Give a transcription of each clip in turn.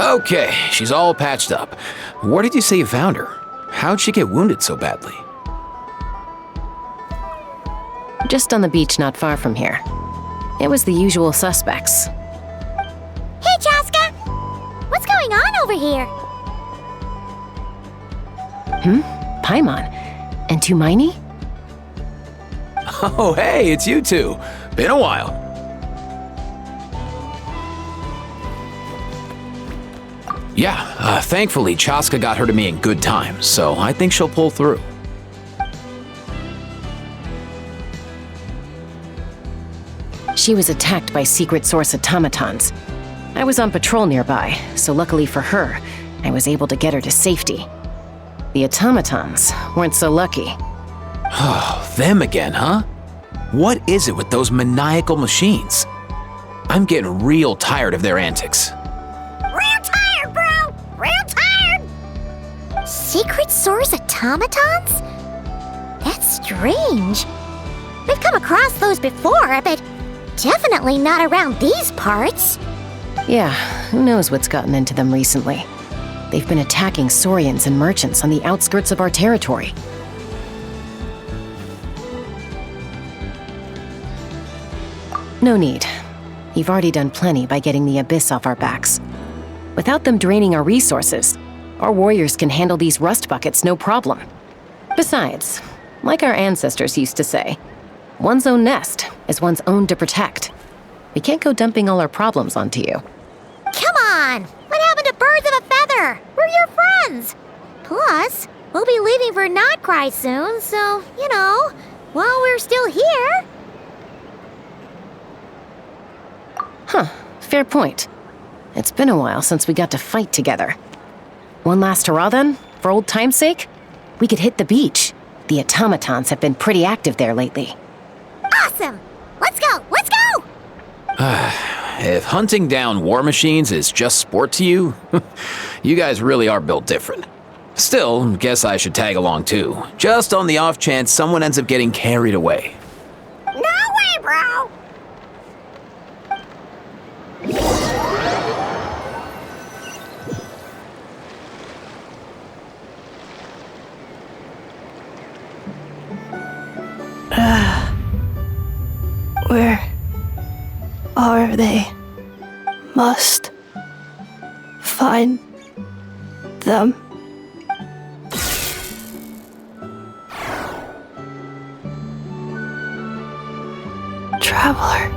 Okay, she's all patched up. Where did you say you found her? How'd she get wounded so badly? Just on the beach not far from here. It was the usual suspects. Hey, Chaska! What's going on over here? Paimon. And Tumaini? Oh, hey, it's you two. Been a while. Yeah, thankfully Chaska got her to me in good time, so I think she'll pull through. She was attacked by secret source automatons. I was on patrol nearby, so luckily for her, I was able to get her to safety. The automatons weren't so lucky. Oh, them again, huh? What is it with those maniacal machines? I'm getting real tired of their antics. Real tired, bro! Real tired! Secret source automatons? That's strange. We've come across those before, but definitely not around these parts. Yeah, who knows what's gotten into them recently. They've been attacking Saurians and merchants on the outskirts of our territory. No need. You've already done plenty by getting the Abyss off our backs. Without them draining our resources, our warriors can handle these rust buckets no problem. Besides, like our ancestors used to say, one's own nest is one's own to protect. We can't go dumping all our problems onto you. Come on! What happened to birds of a feather? We're your friends! Plus, we'll be leaving for Notcry soon, so, you know, while we're still here... Huh, fair point. It's been a while since we got to fight together. One last hurrah then, for old time's sake? We could hit the beach. The automatons have been pretty active there lately. Awesome! Let's go! Let's go! If hunting down war machines is just sport to you, you guys really are built different. Still, guess I should tag along too, just on the off chance someone ends up getting carried away. No way, bro! Where are they? Must find them. Traveler.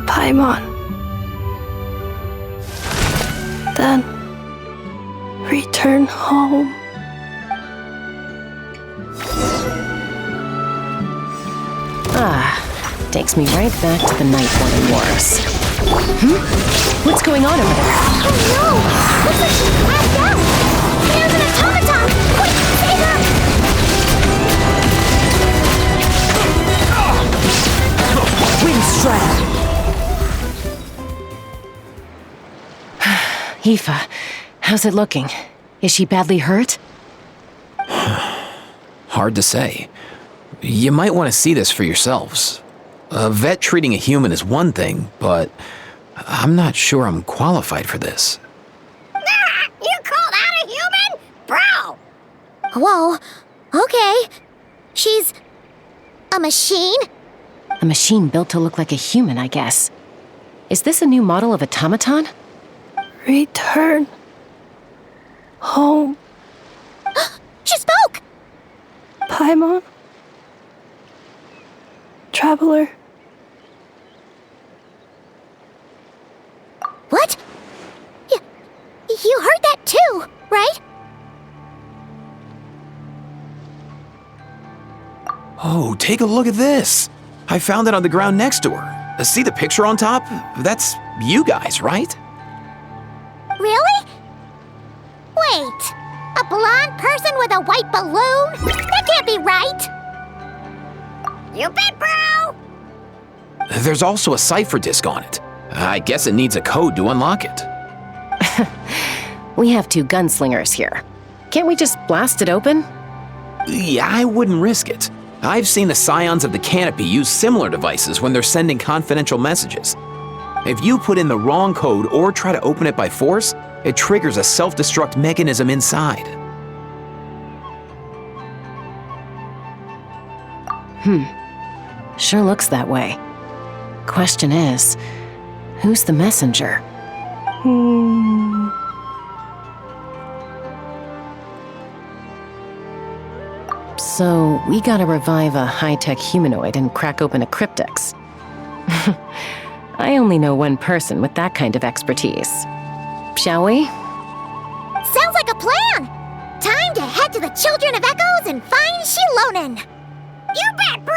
Paimon. Then return home. Takes me right back to the night one in Wars. What's going on over there? Oh no! Looks like she's passed out! There's an automaton! Quick, save her! Wind strike! Aoife, how's it looking? Is she badly hurt? Hard to say. You might want to see this for yourselves. A vet treating a human is one thing, but I'm not sure I'm qualified for this. You called out a human? Bro! Whoa, okay. She's... a machine? A machine built to look like a human, I guess. Is this a new model of automaton? Return home. She spoke! Paimon. Traveler. What? You heard that too, right? Oh, take a look at this. I found it on the ground next to her. See the picture on top? That's you guys, right? Really? Wait, a blonde person with a white balloon? That can't be right! You bet, bro! There's also a cipher disk on it. I guess it needs a code to unlock it. We have two gunslingers here. Can't we just blast it open? Yeah, I wouldn't risk it. I've seen the scions of the canopy use similar devices when they're sending confidential messages. If you put in the wrong code or try to open it by force, it triggers a self-destruct mechanism inside. Sure looks that way. Question is, who's the messenger? So, we gotta revive a high-tech humanoid and crack open a cryptex. I only know one person with that kind of expertise. Shall we? Sounds like a plan! Time to head to the Children of Echoes and find Shilonen! You bet, bro!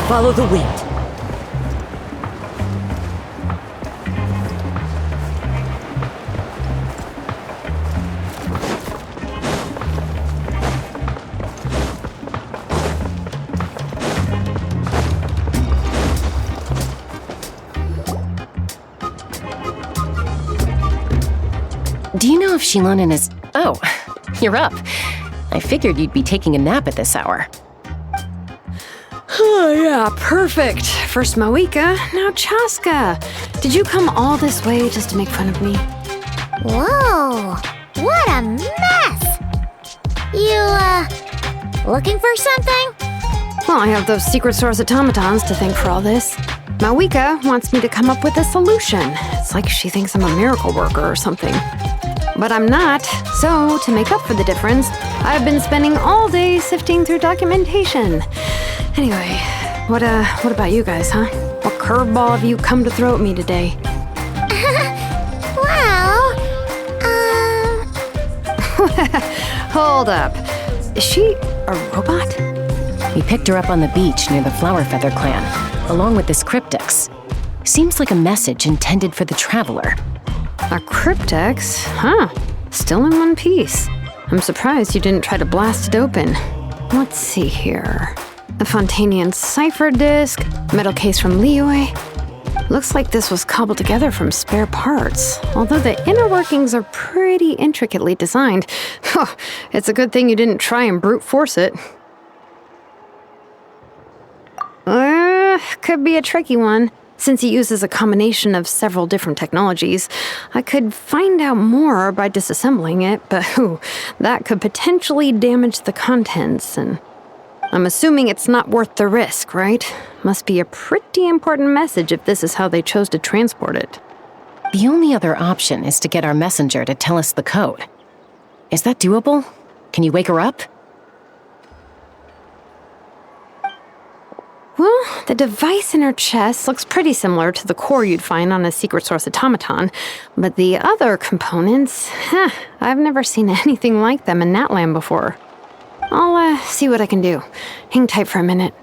Follow the wind. Do you know if Shilonen is... Oh, you're up. I figured you'd be taking a nap at this hour. Oh, yeah, perfect. First Moika, now Chaska. Did you come all this way just to make fun of me? Whoa! What a mess! You, looking for something? Well, I have those secret source automatons to thank for all this. Moika wants me to come up with a solution. It's like she thinks I'm a miracle worker or something. But I'm not, so to make up for the difference, I've been spending all day sifting through documentation. Anyway, what about you guys, huh? What curveball have you come to throw at me today? Well, Hold up. Is she a robot? We picked her up on the beach near the Flowerfeather clan, along with this cryptex. Seems like a message intended for the traveler. A cryptex? Huh. Still in one piece. I'm surprised you didn't try to blast it open. Let's see here. A Fontanian cipher disk, metal case from Liyue. Looks like this was cobbled together from spare parts, although the inner workings are pretty intricately designed. It's a good thing you didn't try and brute force it. Could be a tricky one. Since it uses a combination of several different technologies, I could find out more by disassembling it, but that could potentially damage the contents, and I'm assuming it's not worth the risk, right? Must be a pretty important message if this is how they chose to transport it. The only other option is to get our messenger to tell us the code. Is that doable? Can you wake her up? Well, the device in her chest looks pretty similar to the core you'd find on a secret source automaton, but the other components, I've never seen anything like them in Natlan before. I'll see what I can do. Hang tight for a minute.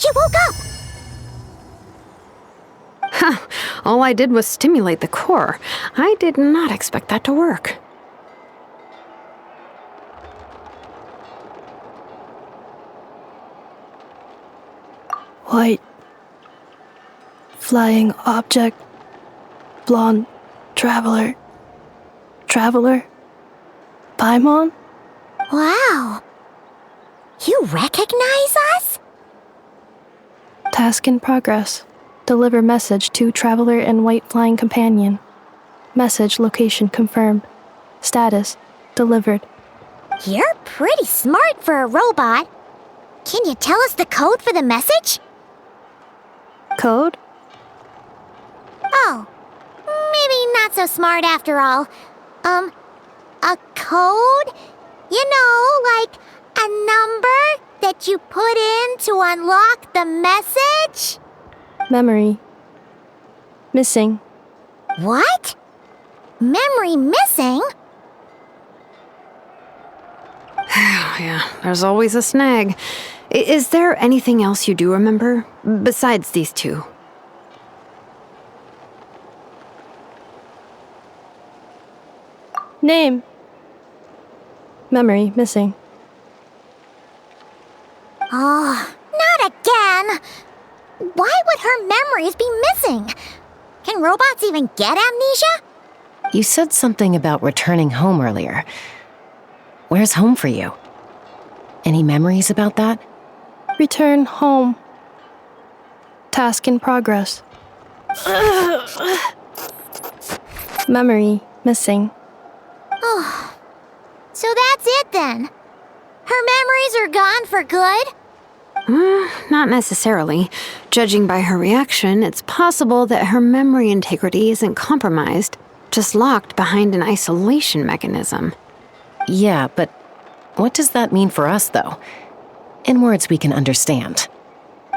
She woke up! All I did was stimulate the core. I did not expect that to work. White. Flying object. Blonde. Traveler. Traveler. Paimon? Wow. You recognize us? Task in progress. Deliver message to Traveler and White Flying Companion. Message location confirmed. Status delivered. You're pretty smart for a robot. Can you tell us the code for the message? Code? Oh, maybe not so smart after all. A code? You know, like A number that you put in to unlock the message? Memory. Missing. What? Memory missing? Yeah, there's always a snag. Is there anything else you do remember, besides these two? Name. Memory missing. Oh, not again! Why would her memories be missing? Can robots even get amnesia? You said something about returning home earlier. Where's home for you? Any memories about that? Return home. Task in progress. Memory missing. Oh, so that's it then. Her memories are gone for good? Not necessarily. Judging by her reaction, it's possible that her memory integrity isn't compromised, just locked behind an isolation mechanism. Yeah, but what does that mean for us, though? In words we can understand.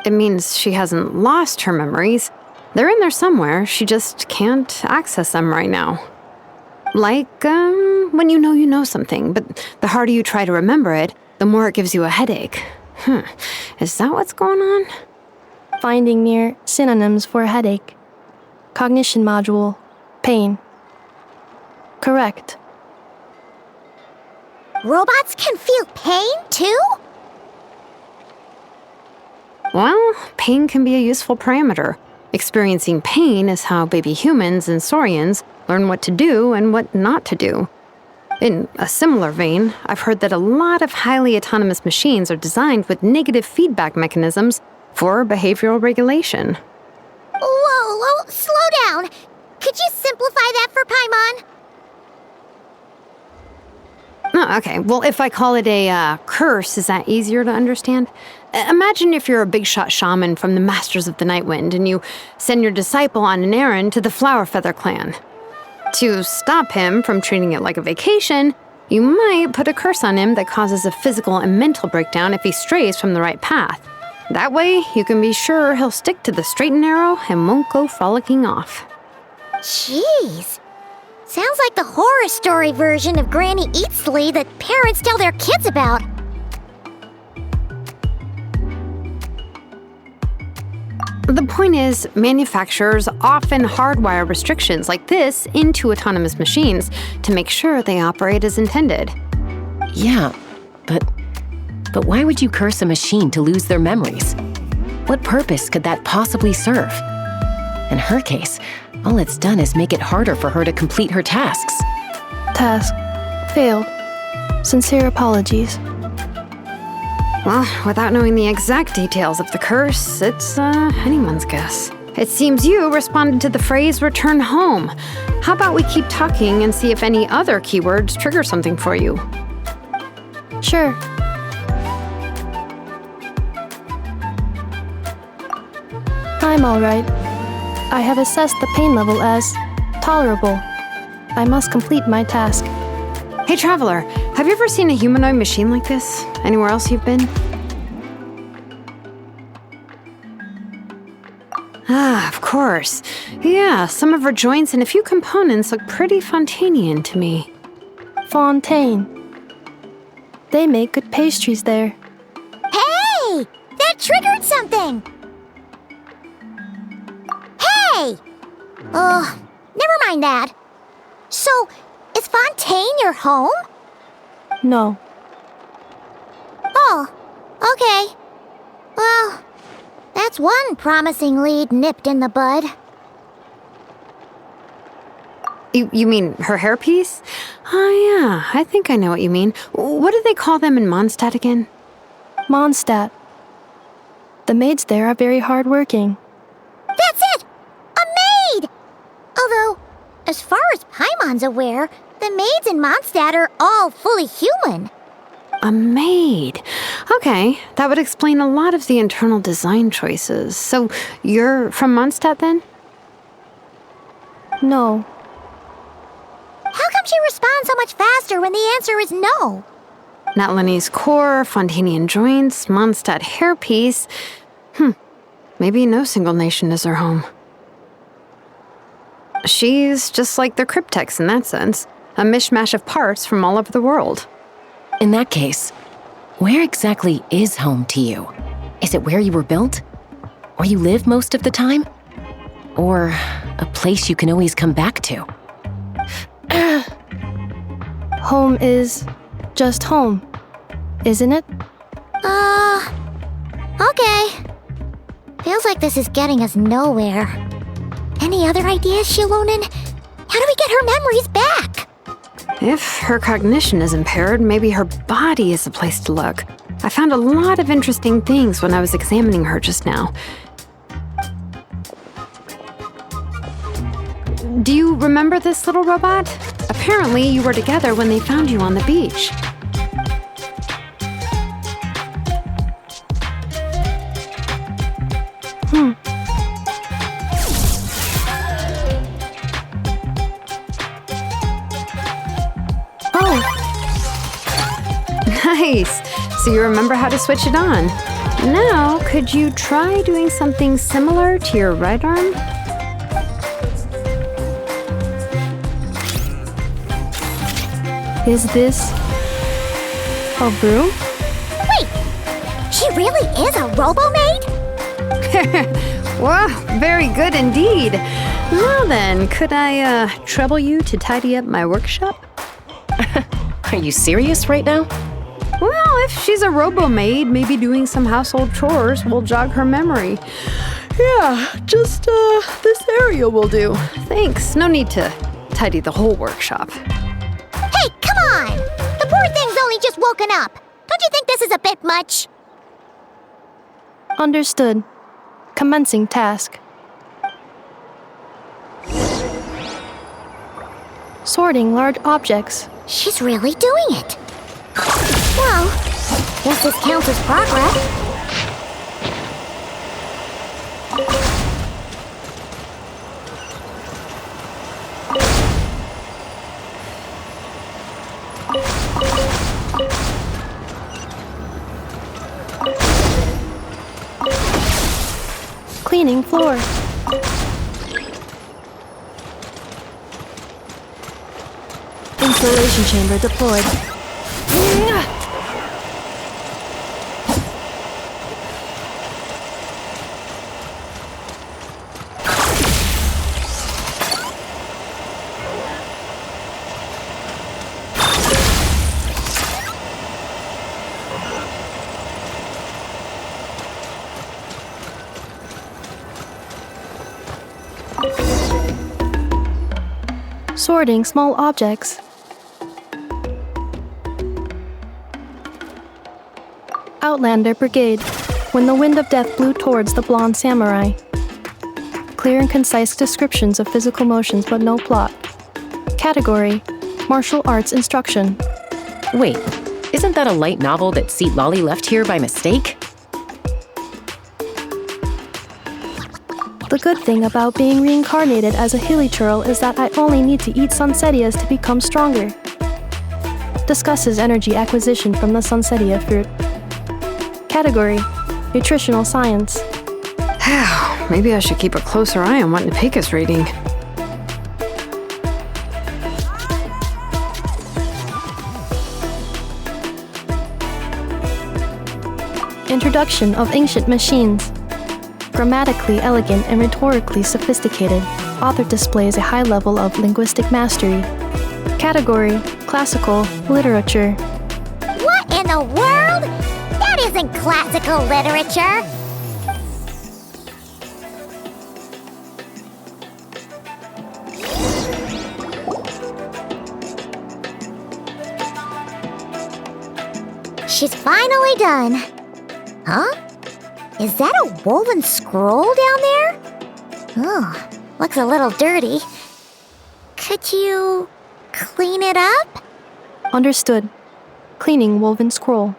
It means she hasn't lost her memories. They're in there somewhere, she just can't access them right now. Like, when you know something, but the harder you try to remember it, the more it gives you a headache. Is that what's going on? Finding near synonyms for headache. Cognition module. Pain. Correct. Robots can feel pain too? Well, pain can be a useful parameter. Experiencing pain is how baby humans and saurians learn what to do and what not to do. In a similar vein, I've heard that a lot of highly autonomous machines are designed with negative feedback mechanisms for behavioral regulation. Whoa, slow down. Could you simplify that for Paimon? Oh, okay. Well, if I call it a curse, is that easier to understand? Imagine if you're a big shot shaman from the Masters of the Nightwind and you send your disciple on an errand to the Flowerfeather clan. To stop him from treating it like a vacation, you might put a curse on him that causes a physical and mental breakdown if he strays from the right path. That way, you can be sure he'll stick to the straight and narrow and won't go frolicking off. Jeez. Sounds like the horror story version of Granny Eatsley that parents tell their kids about. The point is, manufacturers often hardwire restrictions like this into autonomous machines to make sure they operate as intended. Yeah, but why would you curse a machine to lose their memories? What purpose could that possibly serve? In her case, all it's done is make it harder for her to complete her tasks. Task. Failed. Sincere apologies. Well, without knowing the exact details of the curse, it's anyone's guess. It seems you responded to the phrase return home. How about we keep talking and see if any other keywords trigger something for you? Sure. I'm alright. I have assessed the pain level as tolerable. I must complete my task. Hey, Traveler, have you ever seen a humanoid machine like this? Anywhere else you've been? Ah, of course. Yeah, some of her joints and a few components look pretty Fontanian to me. Fontaine. They make good pastries there. Hey! That triggered something! Hey! Never mind that. So, is Fontaine your home? No. Oh, okay. Well, that's one promising lead nipped in the bud. You mean her hairpiece? Oh yeah, I think I know what you mean. What do they call them in Mondstadt again? Mondstadt. The maids there are very hardworking. That's it! A maid! Although, as far as Paimon's aware, the maids in Mondstadt are all fully human. A maid. Okay, that would explain a lot of the internal design choices. So, you're from Mondstadt then? No. How come she responds so much faster when the answer is no? Natlanese core, Fontanian joints, Mondstadt hairpiece. Maybe no single nation is her home. She's just like the cryptex in that sense. A mishmash of parts from all over the world. In that case, where exactly is home to you? Is it where you were built? Where you live most of the time? Or a place you can always come back to? Home is just home, isn't it? Okay. Feels like this is getting us nowhere. Any other ideas, Shilonen? How do we get her memories back? If her cognition is impaired, maybe her body is the place to look. I found a lot of interesting things when I was examining her just now. Do you remember this little robot? Apparently, you were together when they found you on the beach. Oh, Nice! So you remember how to switch it on. Now, could you try doing something similar to your right arm? is this a broom? Wait! She really is a robo-maid? Wow, very good indeed. Well then, could I trouble you to tidy up my workshop? Are you serious right now? Well, if she's a robo-maid, maybe doing some household chores will jog her memory. Yeah, just this area will do. Thanks, no need to tidy the whole workshop. Hey, come on! The poor thing's only just woken up. Don't you think this is a bit much? Understood. Commencing task. Sorting large objects. She's really doing it. Well, guess this counts as progress. Cleaning floor. Installation chamber deployed. Sorting small objects. Outlander Brigade. When the wind of death blew towards the blonde samurai. Clear and concise descriptions of physical motions but no plot. Category: Martial arts instruction. Wait, isn't that a light novel that Seat Lolly left here by mistake? The good thing about being reincarnated as a hilly churl is that I only need to eat sunsettias to become stronger. Discusses energy acquisition from the sunsettia fruit. Category: Nutritional science. Maybe I should keep a closer eye on what Napika's reading. Introduction of ancient machines. Grammatically elegant and rhetorically sophisticated, author displays a high level of linguistic mastery. Category: Classical literature. What in the world? That isn't classical literature. She's finally done. Huh? Is that a woven scroll down there? Oh, looks a little dirty. Could you clean it up? Understood. Cleaning woven scroll.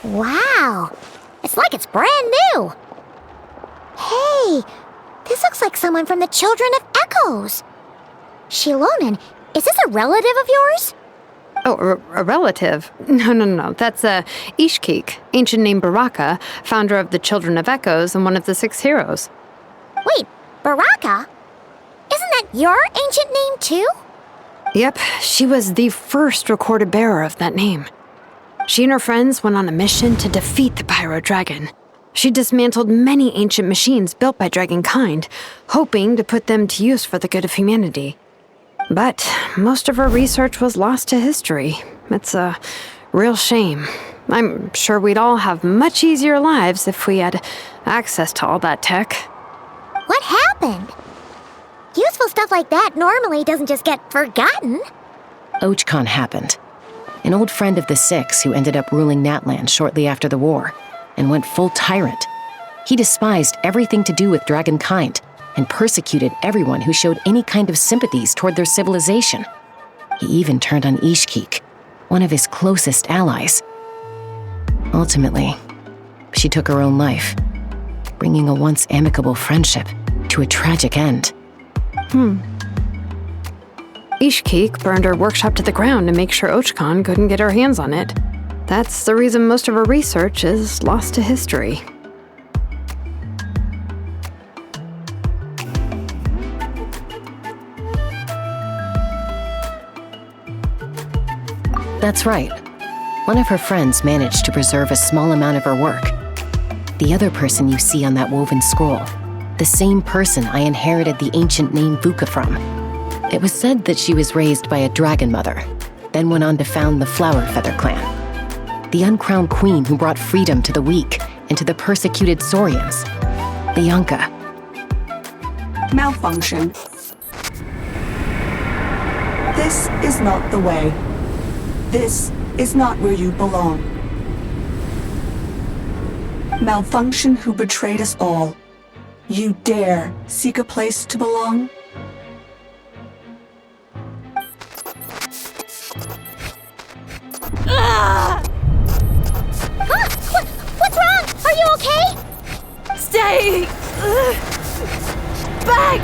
Wow, it's like it's brand new. Hey, this looks like someone from the Children of Echoes. Shilonen, is this a relative of yours? Oh, a relative? No. That's Ishkik, ancient name Baraka, founder of the Children of Echoes and one of the 6 heroes. Wait, Baraka? Isn't that your ancient name too? Yep, she was the first recorded bearer of that name. She and her friends went on a mission to defeat the Pyro Dragon. She dismantled many ancient machines built by dragonkind, hoping to put them to use for the good of humanity. But most of her research was lost to history. It's a real shame. I'm sure we'd all have much easier lives if we had access to all that tech. What happened? Useful stuff like that normally doesn't just get forgotten. Ochkon happened. An old friend of the 6 who ended up ruling Natlan shortly after the war, and went full tyrant. He despised everything to do with dragonkind, and persecuted everyone who showed any kind of sympathies toward their civilization. He even turned on Ishkik, one of his closest allies. Ultimately, she took her own life, bringing a once amicable friendship to a tragic end. Ishkik burned her workshop to the ground to make sure Ochkon couldn't get her hands on it. That's the reason most of her research is lost to history. That's right. One of her friends managed to preserve a small amount of her work. The other person you see on that woven scroll, the same person I inherited the ancient name Vuka from. It was said that she was raised by a dragon mother, then went on to found the Flower Feather clan, the uncrowned queen who brought freedom to the weak and to the persecuted Saurians. Bianca. Malfunction. This is not the way. This is not where you belong. Malfunction who betrayed us all. You dare seek a place to belong? What's wrong? Are you okay? Stay back!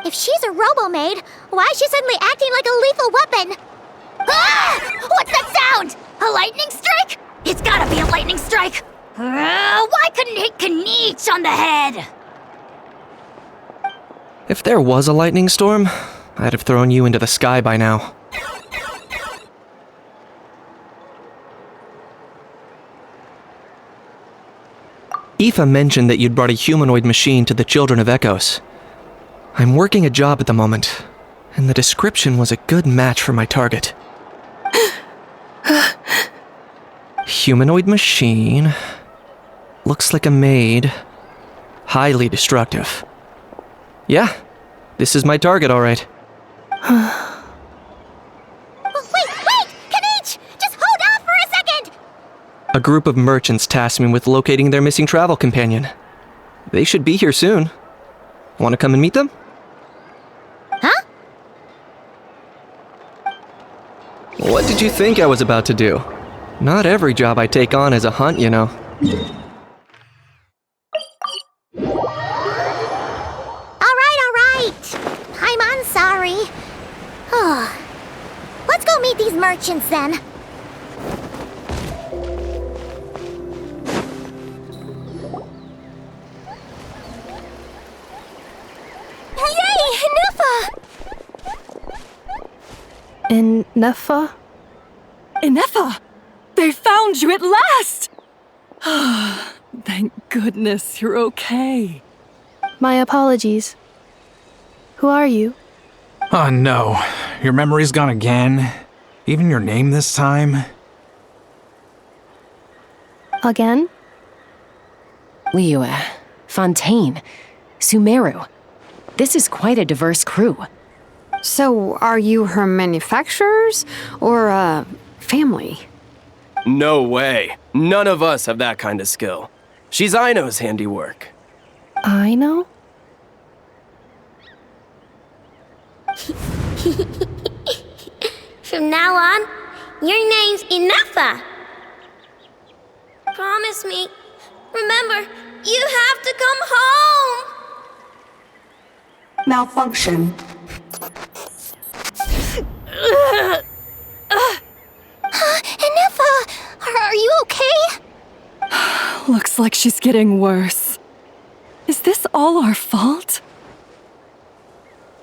If she's a robo-maid, why is she suddenly acting like a lethal weapon? Ah! What's that sound? A lightning strike? It's gotta be a lightning strike! Why couldn't it hit Kanich on the head? If there was a lightning storm, I'd have thrown you into the sky by now. Aoife mentioned that you'd brought a humanoid machine to the Children of Echoes. I'm working a job at the moment, and the description was a good match for my target. Humanoid machine. Looks like a maid. Highly destructive. Yeah, this is my target, all right. Wait! Kanich! Just hold on for a second! A group of merchants tasked me with locating their missing travel companion. They should be here soon. Want to come and meet them? Huh? What did you think I was about to do? Not every job I take on is a hunt, you know. All right. I'm sorry. Let's go meet these merchants then. Yay, Neffa! Neffa? Ineffa! They found you at last! Thank goodness you're okay. My apologies. Who are you? Oh no, your memory's gone again? Even your name this time? Again? Liu, Fontaine, Sumeru. This is quite a diverse crew. So, are you her manufacturers or family? No way. None of us have that kind of skill. She's Aino's handiwork. I know? From now on, your name's Enefa. Promise me. Remember, you have to come home. Malfunction. Enefa, are you okay? Looks like she's getting worse. Is this all our fault?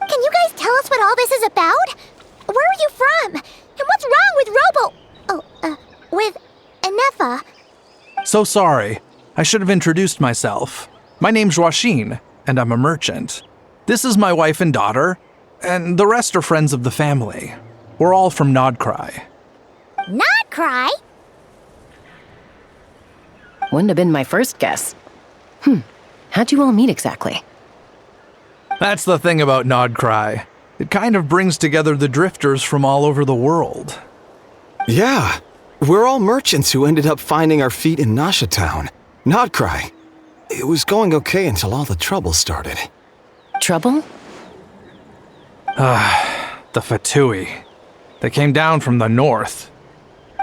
Can you guys tell us what all this is about? Where are you from? And what's wrong with with Enefa? So sorry. I should have introduced myself. My name's Joachine, and I'm a merchant. This is my wife and daughter, and the rest are friends of the family. We're all from Nodcry. Not cry? Wouldn't have been my first guess. How'd you all meet exactly? That's the thing about Nodcry. It kind of brings together the drifters from all over the world. Yeah, we're all merchants who ended up finding our feet in Nasha Town. Nodcry. It was going okay until all the trouble started. Trouble? The Fatui. They came down from the north.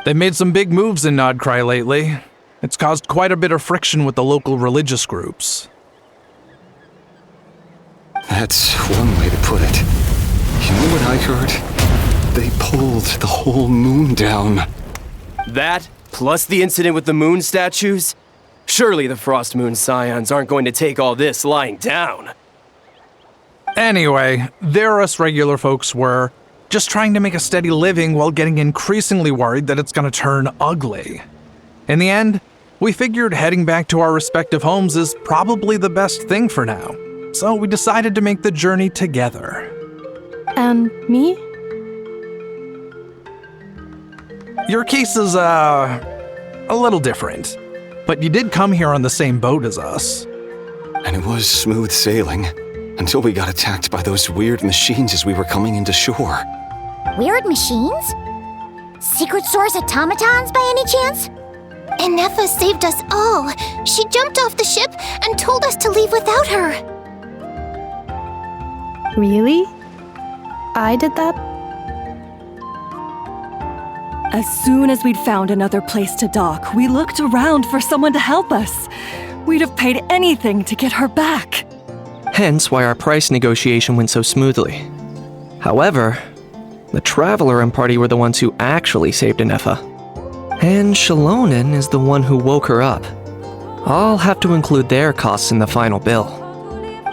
They've made some big moves in Nodcry lately. It's caused quite a bit of friction with the local religious groups. That's one way to put it. You know what I heard? They pulled the whole moon down. That, plus the incident with the moon statues? Surely the Frost Moon Scions aren't going to take all this lying down. Anyway, there us regular folks were, just trying to make a steady living while getting increasingly worried that it's gonna turn ugly. In the end, we figured heading back to our respective homes is probably the best thing for now. So we decided to make the journey together. And me? Your case is, a little different. But you did come here on the same boat as us. And it was smooth sailing, until we got attacked by those weird machines as we were coming into shore. Weird machines? Secret Source automatons by any chance? Enefa saved us all. She jumped off the ship and told us to leave without her. Really? I did that? As soon as we'd found another place to dock, we looked around for someone to help us. We'd have paid anything to get her back. Hence why our price negotiation went so smoothly. However, the Traveler and party were the ones who actually saved Enefa. And Shalonen is the one who woke her up. I'll have to include their costs in the final bill.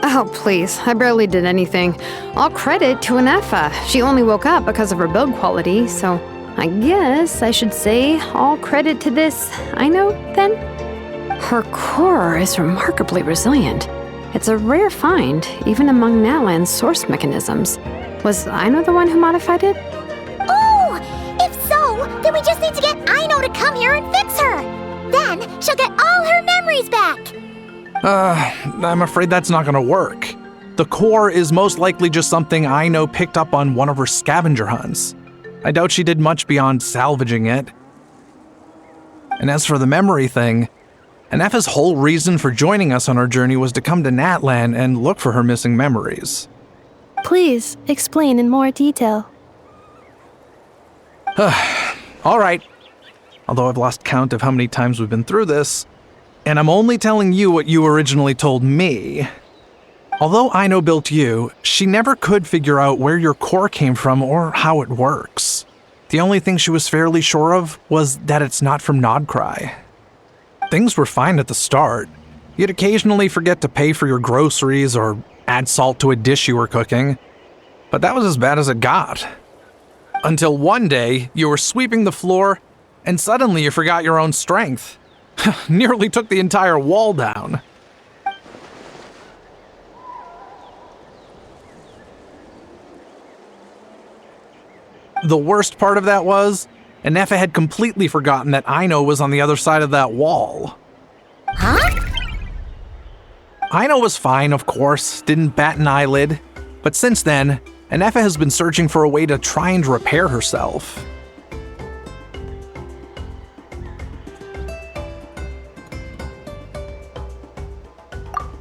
Oh, please. I barely did anything. All credit to Enefa. She only woke up because of her build quality, so I guess I should say all credit to this Aino, then? Her core is remarkably resilient. It's a rare find, even among Nalan's source mechanisms. Was Aino the one who modified it? Oh! If so, then we just need to get Aino to come here and fix her! Then she'll get all her memories back! I'm afraid that's not gonna work. The core is most likely just something Aino picked up on one of her scavenger hunts. I doubt she did much beyond salvaging it. And as for the memory thing, Enefa's whole reason for joining us on our journey was to come to Natlan and look for her missing memories. Please, explain in more detail. All right. Although I've lost count of how many times we've been through this, and I'm only telling you what you originally told me. Although Aino built you, she never could figure out where your core came from or how it works. The only thing she was fairly sure of was that it's not from Nodcry. Things were fine at the start. You'd occasionally forget to pay for your groceries or add salt to a dish you were cooking. But that was as bad as it got. Until one day, you were sweeping the floor, and suddenly you forgot your own strength. Nearly took the entire wall down. The worst part of that was, Enefa had completely forgotten that Aino was on the other side of that wall. Huh? Aino was fine, of course, didn't bat an eyelid. But since then, Enefa has been searching for a way to try and repair herself.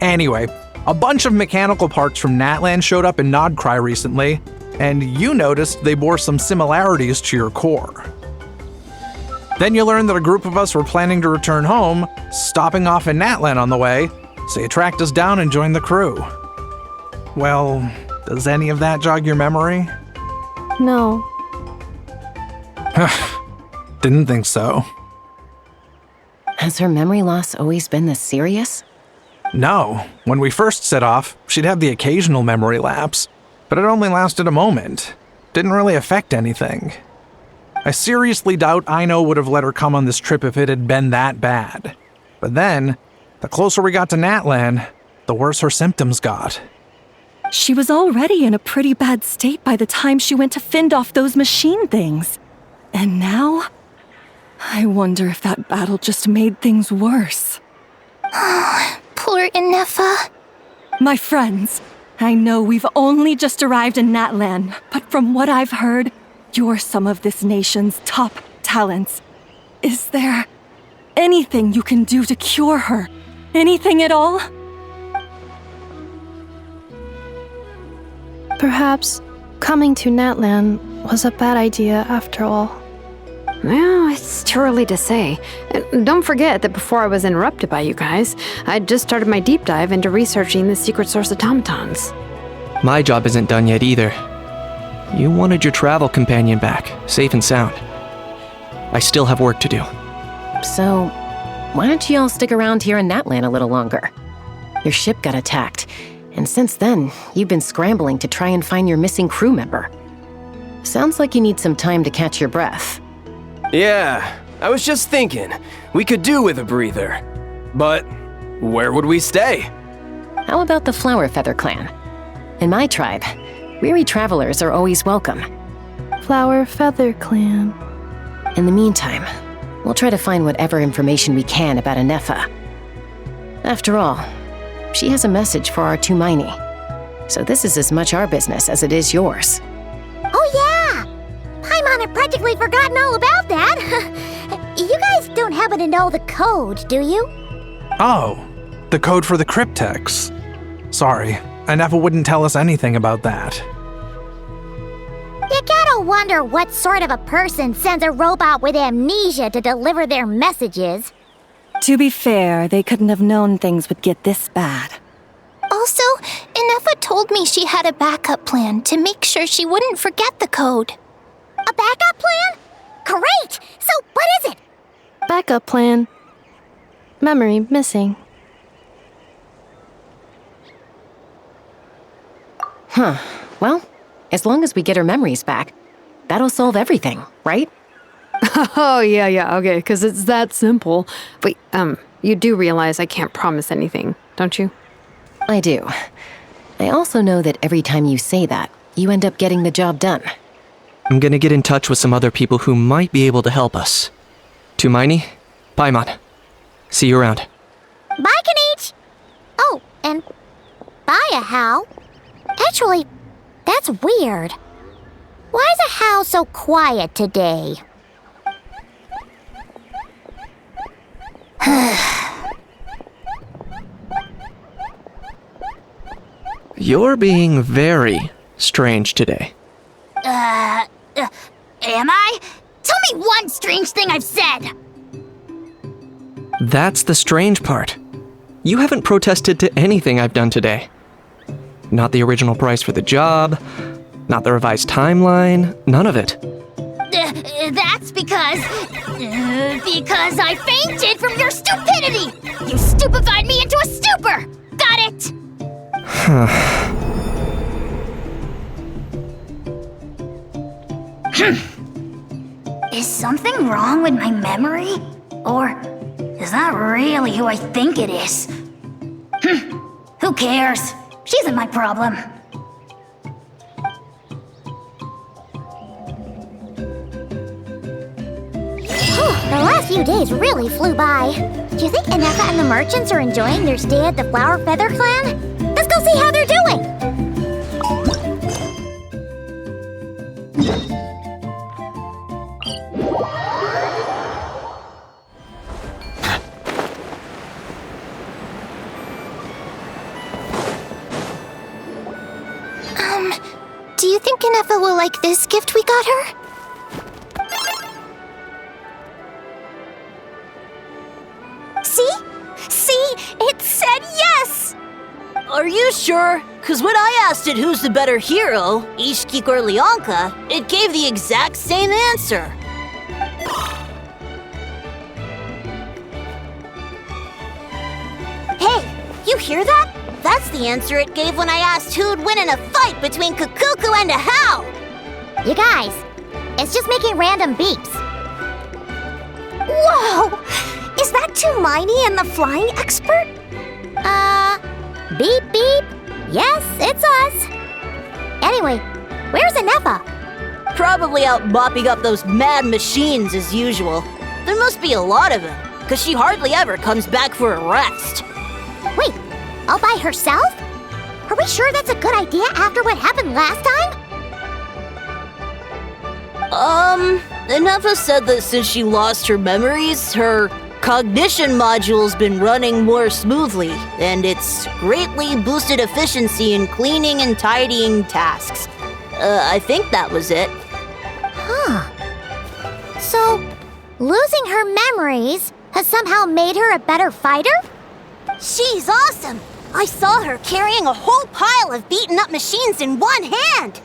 Anyway, a bunch of mechanical parts from Natlan showed up in Nodcry recently, and you noticed they bore some similarities to your core. Then you learned that a group of us were planning to return home, stopping off in Natlan on the way, so you tracked us down and joined the crew. Well, does any of that jog your memory? No. Didn't think so. Has her memory loss always been this serious? No. When we first set off, she'd have the occasional memory lapse, but it only lasted a moment. Didn't really affect anything. I seriously doubt Aino would have let her come on this trip if it had been that bad. But then, the closer we got to Natlan, the worse her symptoms got. She was already in a pretty bad state by the time she went to fend off those machine things. And now? I wonder if that battle just made things worse. Poor Inefa. My friends, I know we've only just arrived in Natlan, but from what I've heard, you're some of this nation's top talents. Is there anything you can do to cure her? Anything at all? Perhaps coming to Natlan was a bad idea after all. Well, it's too early to say. And don't forget that before I was interrupted by you guys, I'd just started my deep dive into researching the secret source automatons. My job isn't done yet either. You wanted your travel companion back, safe and sound. I still have work to do. So, why don't you all stick around here in Natlan a little longer? Your ship got attacked, and since then, you've been scrambling to try and find your missing crew member. Sounds like you need some time to catch your breath. Yeah, I was just thinking, we could do with a breather. But where would we stay? How about the Flower Feather clan? In my tribe, weary travelers are always welcome. Flower Feather Clan. In the meantime, we'll try to find whatever information we can about Inefa. After all, she has a message for our Tumaini, so this is as much our business as it is yours. Oh yeah! Paimon had practically forgotten all about that. You guys don't happen to know the code, do you? Oh, the code for the cryptex. Sorry, Inefa wouldn't tell us anything about that. You gotta wonder what sort of a person sends a robot with amnesia to deliver their messages. To be fair, they couldn't have known things would get this bad. Also, Inefa told me she had a backup plan to make sure she wouldn't forget the code. A backup plan? Great! So, what is it? Backup plan. Memory missing. Huh. Well, as long as we get her memories back, that'll solve everything, right? Oh, yeah, okay, because it's that simple. Wait, you do realize I can't promise anything, don't you? I do. I also know that every time you say that, you end up getting the job done. I'm gonna get in touch with some other people who might be able to help us. Tumaini, Paimon. See you around. Bye, Kanich! Oh, and bye, Hal. Actually, that's weird. Why is a Hal so quiet today? You're being very strange today. Am I? Tell me one strange thing I've said! That's the strange part. You haven't protested to anything I've done today. Not the original price for the job, not the revised timeline, none of it. That's because I fainted from your stupidity! You stupefied me into a stupor! Got it? Is something wrong with my memory? Or is that really who I think it is? Who cares? She isn't my problem. The last few days really flew by. Do you think Inefa and the merchants are enjoying their stay at the Flower Feather Clan? Let's go see how they're doing! Do you think Nefa will like this gift we got her? See? It said yes! Are you sure? Because when I asked it who's the better hero, Ishkik or Leonka, it gave the exact same answer. Hey, you hear that? That's the answer it gave when I asked who'd win in a fight between Kukuku and a How! You guys, it's just making random beeps. Whoa! Is that Tumaini and the flying expert? Beep beep. Yes, it's us. Anyway, where's Nefa? Probably out mopping up those mad machines as usual. There must be a lot of them, because she hardly ever comes back for a rest. Wait, all by herself? Are we sure that's a good idea after what happened last time? Nefa said that since she lost her memories, her cognition module's been running more smoothly, and it's greatly boosted efficiency in cleaning and tidying tasks. I think that was it. Huh. So, losing her memories has somehow made her a better fighter? She's awesome! I saw her carrying a whole pile of beaten-up machines in one hand!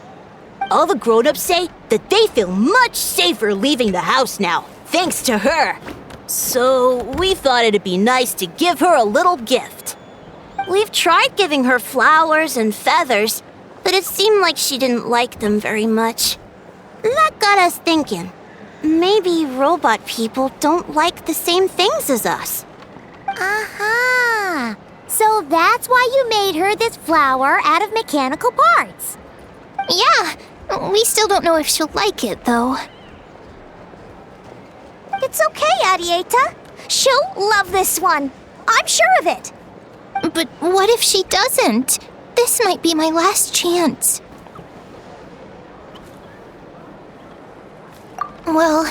All the grown-ups say that they feel much safer leaving the house now, thanks to her. So, we thought it'd be nice to give her a little gift. We've tried giving her flowers and feathers, but it seemed like she didn't like them very much. That got us thinking. Maybe robot people don't like the same things as us. Aha! So that's why you made her this flower out of mechanical parts. Yeah, we still don't know if she'll like it, though. It's okay, Arieta. She'll love this one. I'm sure of it. But what if she doesn't? This might be my last chance. Well,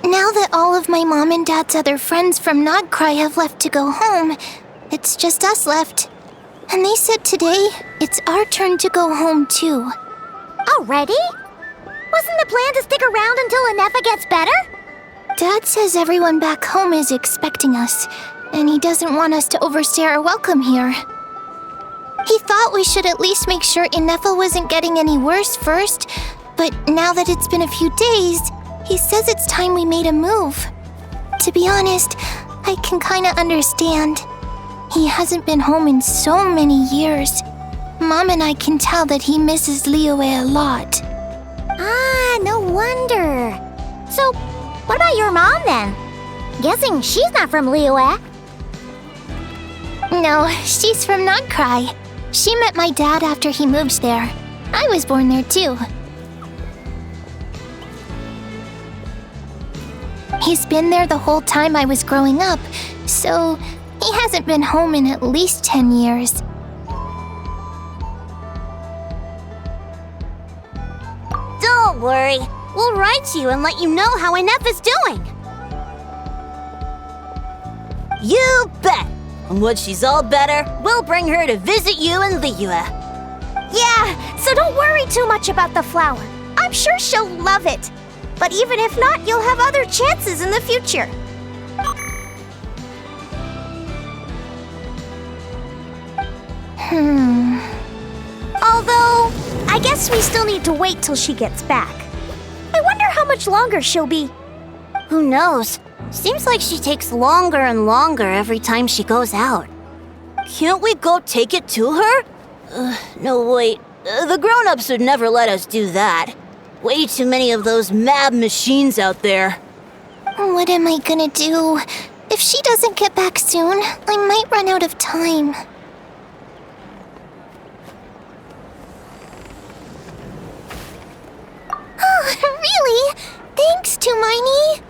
now that all of my mom and dad's other friends from Nodcry have left to go home, it's just us left. And they said today, it's our turn to go home too. Already? Wasn't the plan to stick around until Nefa gets better? Dad says everyone back home is expecting us, and he doesn't want us to overstay our welcome here. He thought we should at least make sure Nefa wasn't getting any worse first, but now that it's been a few days, he says it's time we made a move. To be honest, I can kinda understand. He hasn't been home in so many years. Mom and I can tell that he misses Liyue a lot. Ah, no wonder. So, what about your mom then? Guessing she's not from Liyue. No, she's from Nodcry. She met my dad after he moved there. I was born there too. He's been there the whole time I was growing up, so he hasn't been home in at least 10 years. Don't worry. We'll write to you and let you know how Nefa's doing. You bet! And when she's all better, we'll bring her to visit you in Liyue. Yeah, so don't worry too much about the flower. I'm sure she'll love it. But even if not, you'll have other chances in the future. Although, I guess we still need to wait till she gets back. I wonder how much longer she'll be. Who knows? Seems like she takes longer and longer every time she goes out. Can't we go take it to her? No, wait. The grown-ups would never let us do that. Way too many of those mad machines out there. What am I gonna do? If she doesn't get back soon, I might run out of time. Oh, really? Thanks, Tumaini.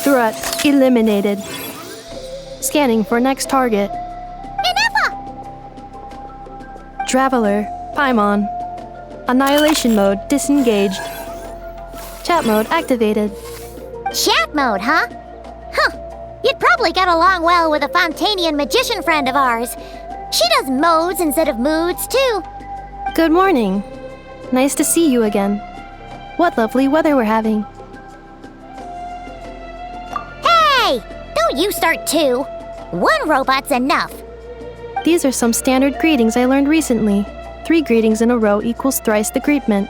Threat eliminated. Scanning for next target. Enough! Traveler, Paimon. Annihilation mode disengaged. Chat mode activated. Chat mode, huh? Huh. You'd probably get along well with a Fontanian magician friend of ours. She does modes instead of moods, too. Good morning. Nice to see you again. What lovely weather we're having. Hey! Don't you start too. One robot's enough. These are some standard greetings I learned recently. 3 greetings in a row equals thrice the greetment.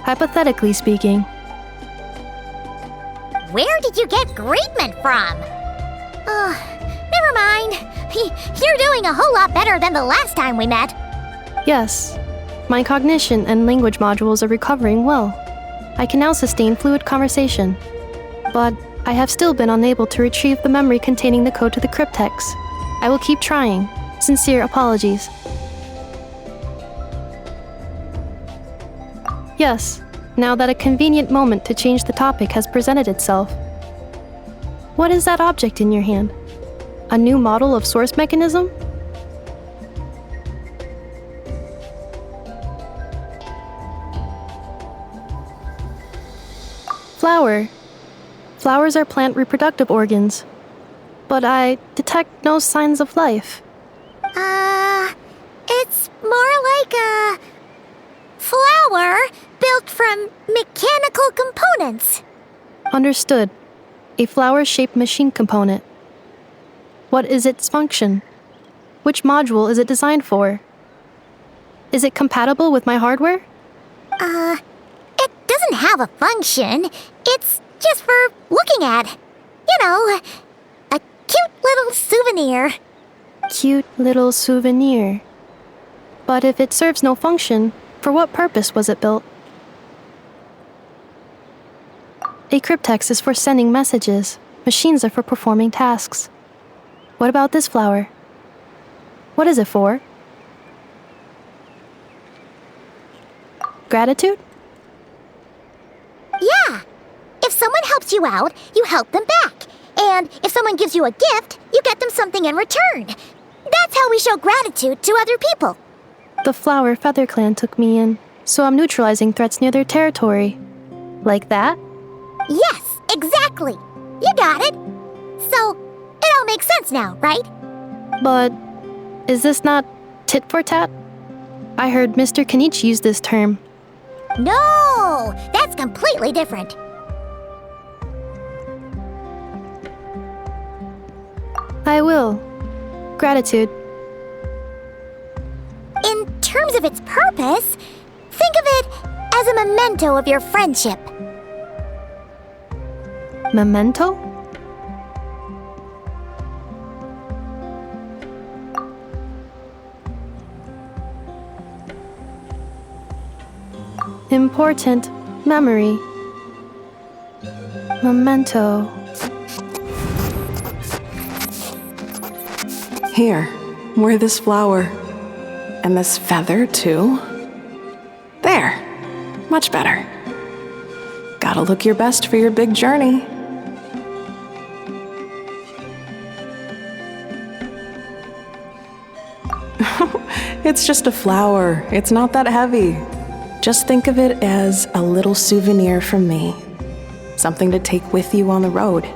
Hypothetically speaking. Where did you get greetment from? Never mind. You're doing a whole lot better than the last time we met. Yes. My cognition and language modules are recovering well. I can now sustain fluid conversation. But I have still been unable to retrieve the memory containing the code to the cryptex. I will keep trying. Sincere apologies. Yes, now that a convenient moment to change the topic has presented itself. What is that object in your hand? A new model of source mechanism? Flower. Flowers are plant reproductive organs. But I detect no signs of life. It's more like a flower built from mechanical components. Understood. A flower-shaped machine component. What is its function? Which module is it designed for? Is it compatible with my hardware? It doesn't have a function. It's just for looking at. You know, a cute little souvenir. Cute little souvenir. But if it serves no function, for what purpose was it built? A cryptex is for sending messages. Machines are for performing tasks. What about this flower? What is it for? Gratitude? Yeah. If someone helps you out, you help them back. And if someone gives you a gift, you get them something in return. That's how we show gratitude to other people. The Flower Feather Clan took me in, so I'm neutralizing threats near their territory. Like that? Yes, exactly. You got it. So, it all makes sense now, right? But is this not tit for tat? I heard Mr. Kenichi use this term. No, that's completely different. I will. Gratitude. In terms of its purpose, think of it as a memento of your friendship. Memento? Important memory. Memento. Here, wear this flower. And this feather, too. There. Much better. Gotta look your best for your big journey. It's just a flower. It's not that heavy. Just think of it as a little souvenir from me. Something to take with you on the road.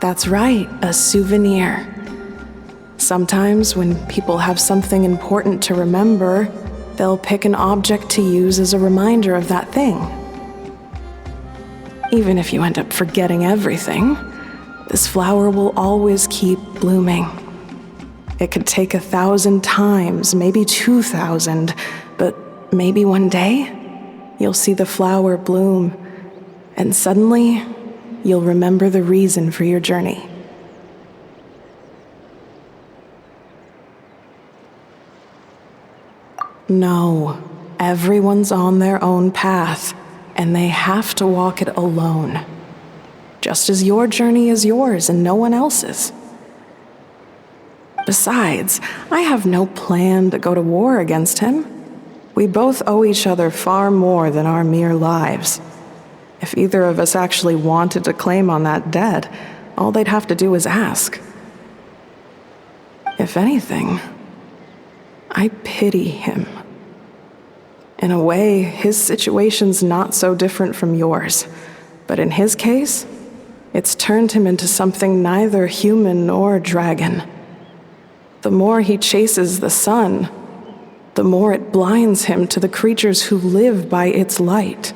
That's right, a souvenir. Sometimes when people have something important to remember, they'll pick an object to use as a reminder of that thing. Even if you end up forgetting everything, this flower will always keep blooming. It could take 1,000 times, maybe 2,000, but maybe one day, you'll see the flower bloom, and suddenly, you'll remember the reason for your journey. No, everyone's on their own path, and they have to walk it alone. Just as your journey is yours and no one else's. Besides, I have no plan to go to war against him. We both owe each other far more than our mere lives. If either of us actually wanted to claim on that debt, all they'd have to do is ask. If anything, I pity him. In a way, his situation's not so different from yours. But in his case, it's turned him into something neither human nor dragon. The more he chases the sun, the more it blinds him to the creatures who live by its light.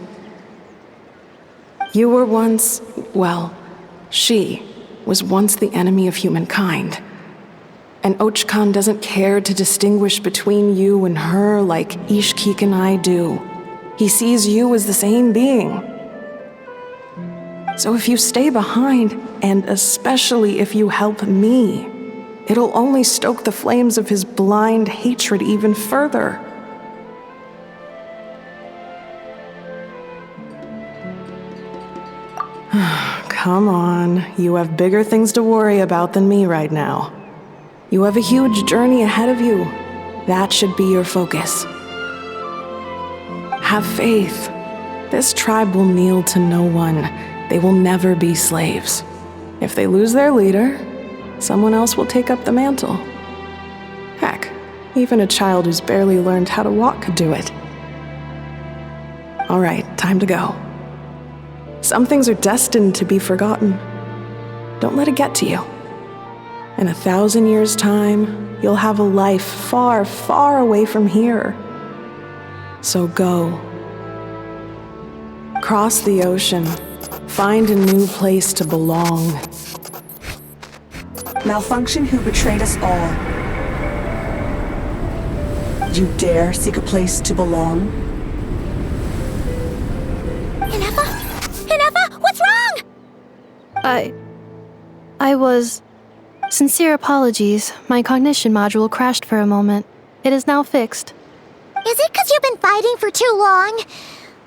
You were once, well, she was once the enemy of humankind. And Ochkan doesn't care to distinguish between you and her like Ishkik and I do. He sees you as the same being. So if you stay behind, and especially if you help me, it'll only stoke the flames of his blind hatred even further. Come on, you have bigger things to worry about than me right now. You have a huge journey ahead of you. That should be your focus. Have faith. This tribe will kneel to no one. They will never be slaves. If they lose their leader, someone else will take up the mantle. Heck, even a child who's barely learned how to walk could do it. All right, time to go. Some things are destined to be forgotten. Don't let it get to you. In 1,000 years' time, you'll have a life far, far away from here. So go. Cross the ocean. Find a new place to belong. Malfunction who betrayed us all. You dare seek a place to belong? Inefa, what's wrong? I was... Sincere apologies. My cognition module crashed for a moment. It is now fixed. Is it because you've been fighting for too long?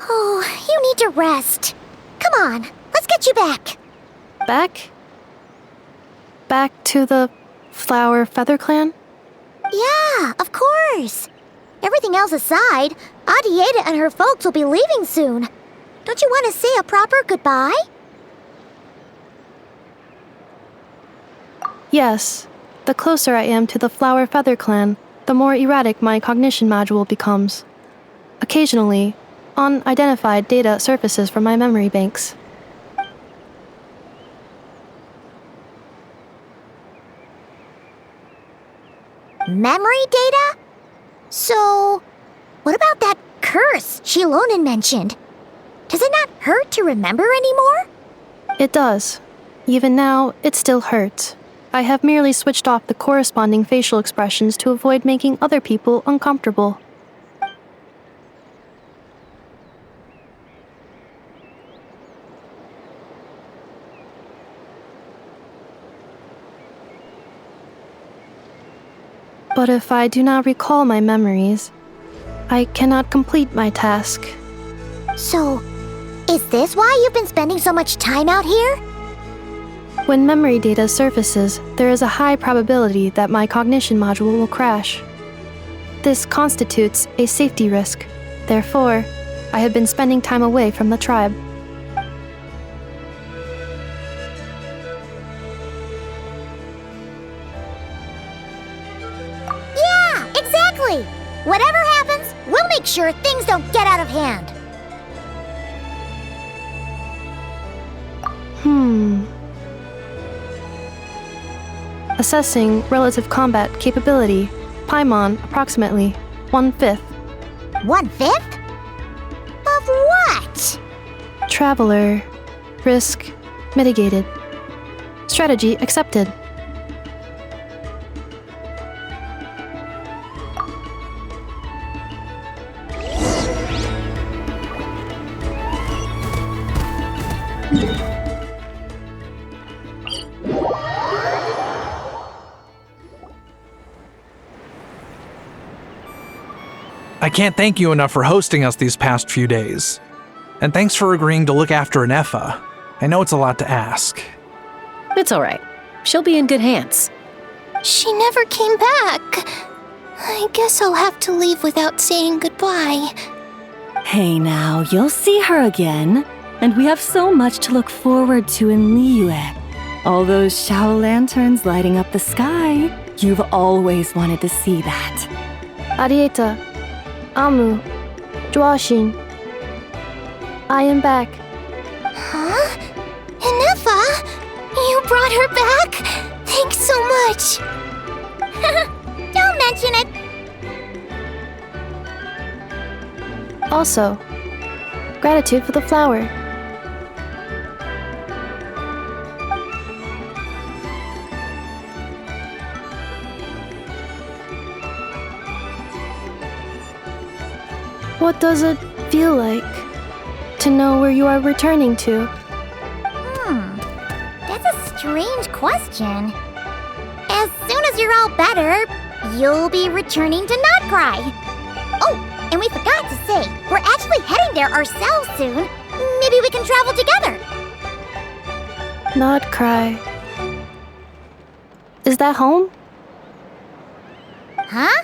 Oh, you need to rest. Come on, let's get you back. Back? Back to the Flower Feather Clan? Yeah, of course. Everything else aside, Adieta and her folks will be leaving soon. Don't you want to say a proper goodbye? Yes. The closer I am to the Flower Feather Clan, the more erratic my cognition module becomes. Occasionally, unidentified data surfaces from my memory banks. Memory data? So, what about that curse Shilonen mentioned? Does it not hurt to remember anymore? It does. Even now, it still hurts. I have merely switched off the corresponding facial expressions to avoid making other people uncomfortable. But if I do not recall my memories, I cannot complete my task. So, is this why you've been spending so much time out here? When memory data surfaces, there is a high probability that my cognition module will crash. This constitutes a safety risk. Therefore, I have been spending time away from the tribe. Yeah, exactly! Whatever happens, we'll make sure things don't get out of hand. Assessing relative combat capability. Paimon, approximately 1/5. 1/5? Of what? Traveler. Risk mitigated. Strategy accepted. I can't thank you enough for hosting us these past few days. And thanks for agreeing to look after Inefa. I know it's a lot to ask. It's all right. She'll be in good hands. She never came back. I guess I'll have to leave without saying goodbye. Hey now, you'll see her again. And we have so much to look forward to in Liyue. All those shower lanterns lighting up the sky. You've always wanted to see that. Arieta, Amu, Joashin. I am back. Huh? Nefa? You brought her back? Thanks so much. Don't mention it. Also, gratitude for the flower. What does it feel like to know where you are returning to? That's a strange question. As soon as you're all better, you'll be returning to Not Cry. Oh, and we forgot to say, we're actually heading there ourselves soon. Maybe we can travel together. Not cry. Is that home? Huh?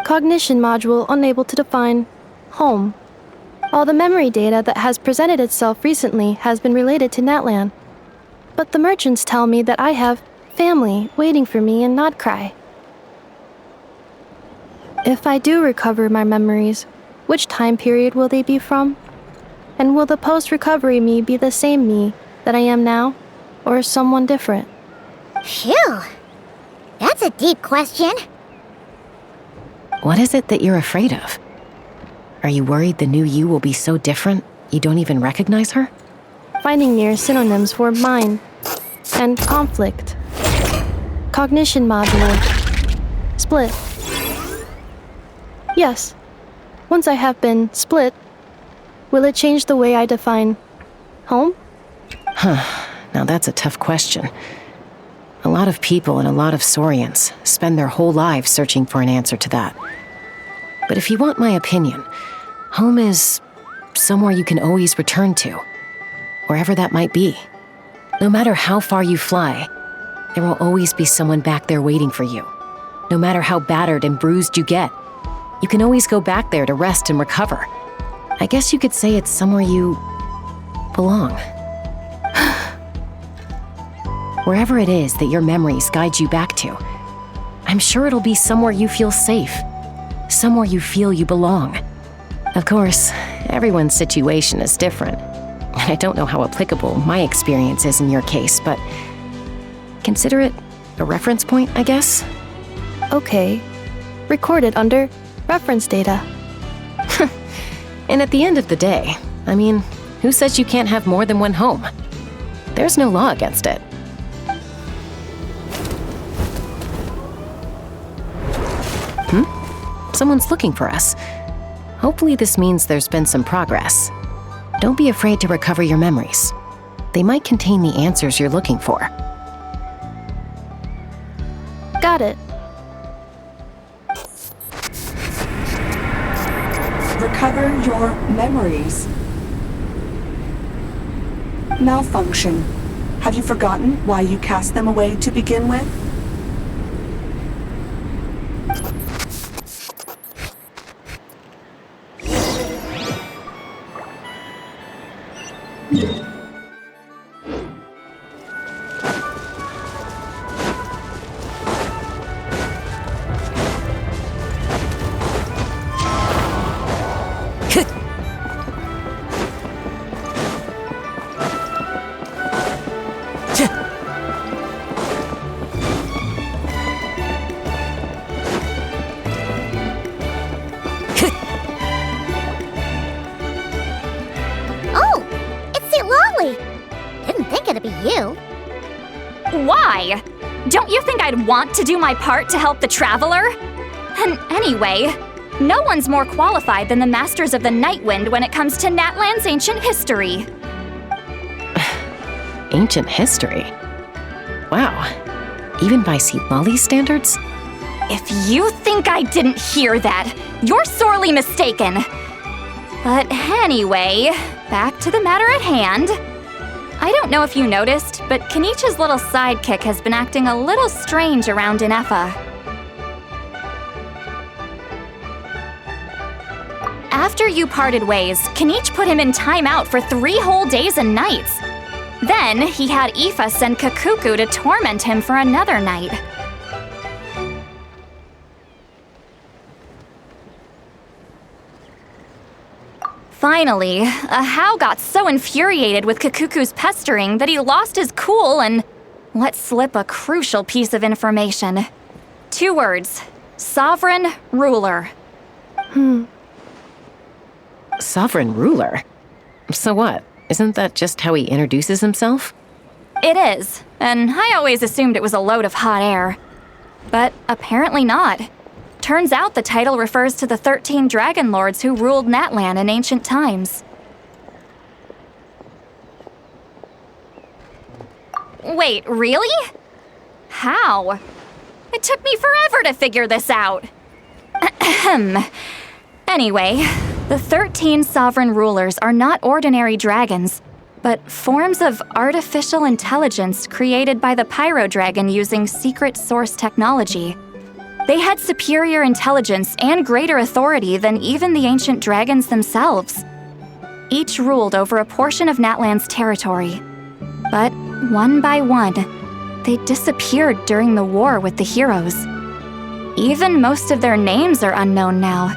Cognition module unable to define home. All the memory data that has presented itself recently has been related to Natlan. But the merchants tell me that I have family waiting for me in Not Cry. If I do recover my memories, which time period will they be from? And will the post-recovery me be the same me that I am now, or someone different? Phew. That's a deep question. What is it that you're afraid of? Are you worried the new you will be so different you don't even recognize her? Finding near synonyms for mind and conflict. Cognition module. Split. Yes. Once I have been split, will it change the way I define home? Now that's a tough question. A lot of people and a lot of Saurians spend their whole lives searching for an answer to that. But if you want my opinion, home is somewhere you can always return to, wherever that might be. No matter how far you fly, there will always be someone back there waiting for you. No matter how battered and bruised you get, you can always go back there to rest and recover. I guess you could say it's somewhere you belong. Wherever it is that your memories guide you back to, I'm sure it'll be somewhere you feel safe, somewhere you feel you belong. Of course, everyone's situation is different, and I don't know how applicable my experience is in your case, but consider it a reference point, I guess? Okay. Recorded under reference data. And at the end of the day, I mean, who says you can't have more than one home? There's no law against it. Someone's looking for us. Hopefully this means there's been some progress. Don't be afraid to recover your memories. They might contain the answers you're looking for. Got it. Recover your memories. Malfunction. Have you forgotten why you cast them away to begin with? Why? Don't you think I'd want to do my part to help the Traveler? And anyway, no one's more qualified than the Masters of the Nightwind when it comes to Natlan's ancient history. Ancient history? Wow. Even by Lolly's standards? If you think I didn't hear that, you're sorely mistaken. But anyway, back to the matter at hand. I don't know if you noticed, but Kenichi's little sidekick has been acting a little strange around Inefa. After you parted ways, Kenich put him in timeout for 3 whole days and nights. Then, he had Aoife send Kakuku to torment him for another night. Finally, Ahau got so infuriated with Kakuku's pestering that he lost his cool and let slip a crucial piece of information. 2 words. Sovereign Ruler. Sovereign ruler? So what? Isn't that just how he introduces himself? It is, and I always assumed it was a load of hot air. But apparently not. Turns out the title refers to the 13 dragon lords who ruled Natlan in ancient times. Wait, really? How? It took me forever to figure this out. Anyway, the 13 sovereign rulers are not ordinary dragons, but forms of artificial intelligence created by the Pyro Dragon using secret source technology. They had superior intelligence and greater authority than even the ancient dragons themselves. Each ruled over a portion of Natlan's territory. But one by one, they disappeared during the war with the heroes. Even most of their names are unknown now,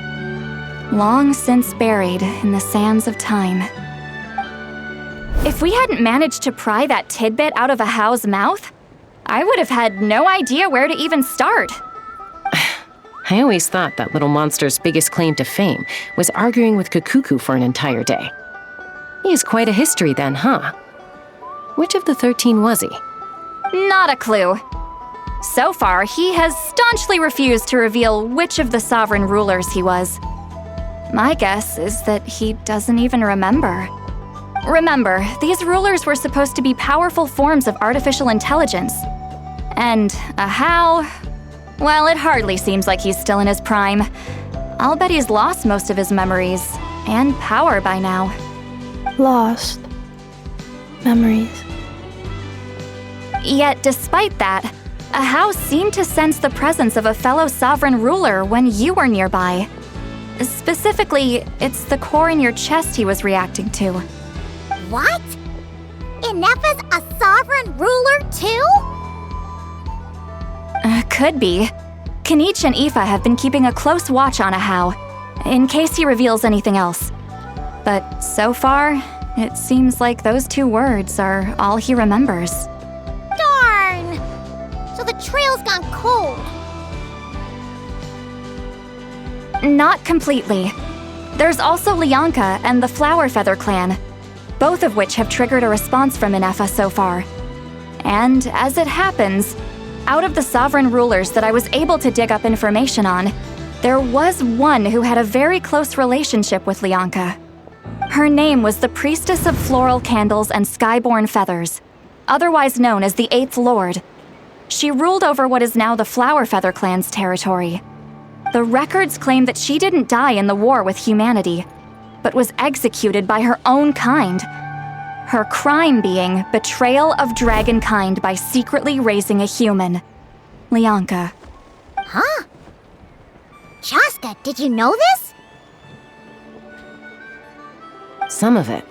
long since buried in the sands of time. If we hadn't managed to pry that tidbit out of Ahau's mouth, I would have had no idea where to even start. I always thought that little monster's biggest claim to fame was arguing with Kakuku for an entire day. He has quite a history then, huh? Which of the 13 was he? Not a clue. So far, he has staunchly refused to reveal which of the sovereign rulers he was. My guess is that he doesn't even remember. Remember, these rulers were supposed to be powerful forms of artificial intelligence. And Ahau, well, it hardly seems like he's still in his prime. I'll bet he's lost most of his memories and power by now. Lost. Memories. Yet, despite that, Ahau seemed to sense the presence of a fellow sovereign ruler when you were nearby. Specifically, it's the core in your chest he was reacting to. What? Inefa's a sovereign ruler too? Could be. Kenich and Aoife have been keeping a close watch on Ahau, in case he reveals anything else. But so far, it seems like those 2 words are all he remembers. Darn! So the trail's gone cold. Not completely. There's also Lianka and the Flower Feather clan, both of which have triggered a response from Inefa so far. And as it happens, out of the sovereign rulers that I was able to dig up information on, there was one who had a very close relationship with Lianka. Her name was the Priestess of Floral Candles and Skyborn Feathers, otherwise known as the 8th Lord. She ruled over what is now the Flower Feather clan's territory. The records claim that she didn't die in the war with humanity, but was executed by her own kind. Her crime being betrayal of dragonkind by secretly raising a human. Lianka. Huh? Shasta, did you know this? Some of it.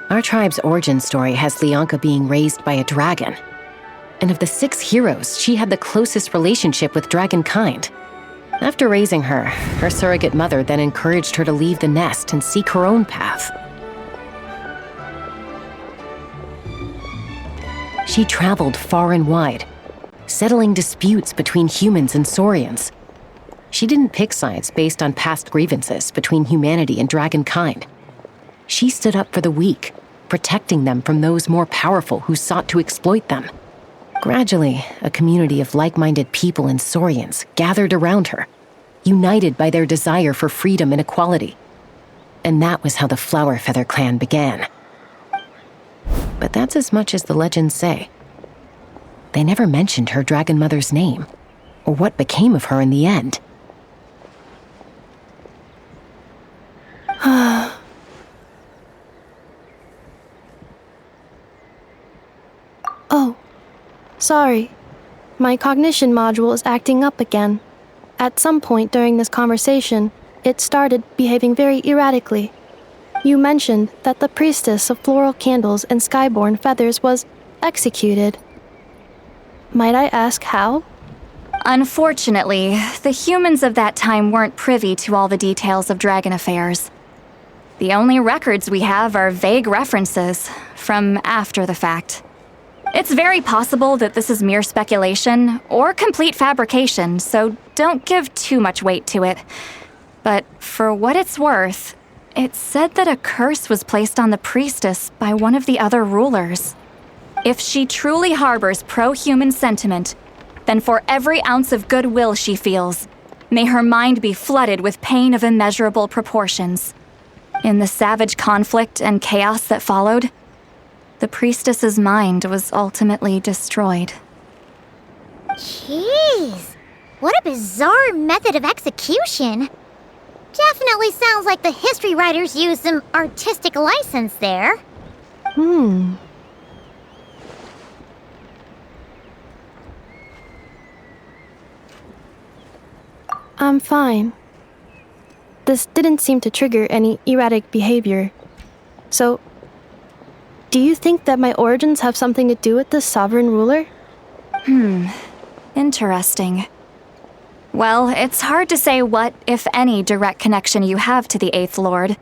Our tribe's origin story has Lianka being raised by a dragon. And of the 6 heroes, she had the closest relationship with dragonkind. After raising her, her surrogate mother then encouraged her to leave the nest and seek her own path. She traveled far and wide, settling disputes between humans and Saurians. She didn't pick sides based on past grievances between humanity and dragonkind. She stood up for the weak, protecting them from those more powerful who sought to exploit them. Gradually, a community of like-minded people and Saurians gathered around her, united by their desire for freedom and equality. And that was how the Flower Feather clan began. But that's as much as the legends say. They never mentioned her dragon mother's name, or what became of her in the end. Sorry. My cognition module is acting up again. At some point during this conversation, it started behaving very erratically. You mentioned that the priestess of floral candles and skyborn feathers was executed. Might I ask how? Unfortunately, the humans of that time weren't privy to all the details of dragon affairs. The only records we have are vague references from after the fact. It's very possible that this is mere speculation or complete fabrication, so don't give too much weight to it. But for what it's worth, it's said that a curse was placed on the priestess by one of the other rulers. If she truly harbors pro-human sentiment, then for every ounce of goodwill she feels, may her mind be flooded with pain of immeasurable proportions. In the savage conflict and chaos that followed, the priestess's mind was ultimately destroyed. Jeez, what a bizarre method of execution. Definitely sounds like the history writers used some artistic license there. I'm fine. This didn't seem to trigger any erratic behavior. So, do you think that my origins have something to do with this sovereign ruler? Interesting. Well, it's hard to say what, if any, direct connection you have to the Eighth Lord.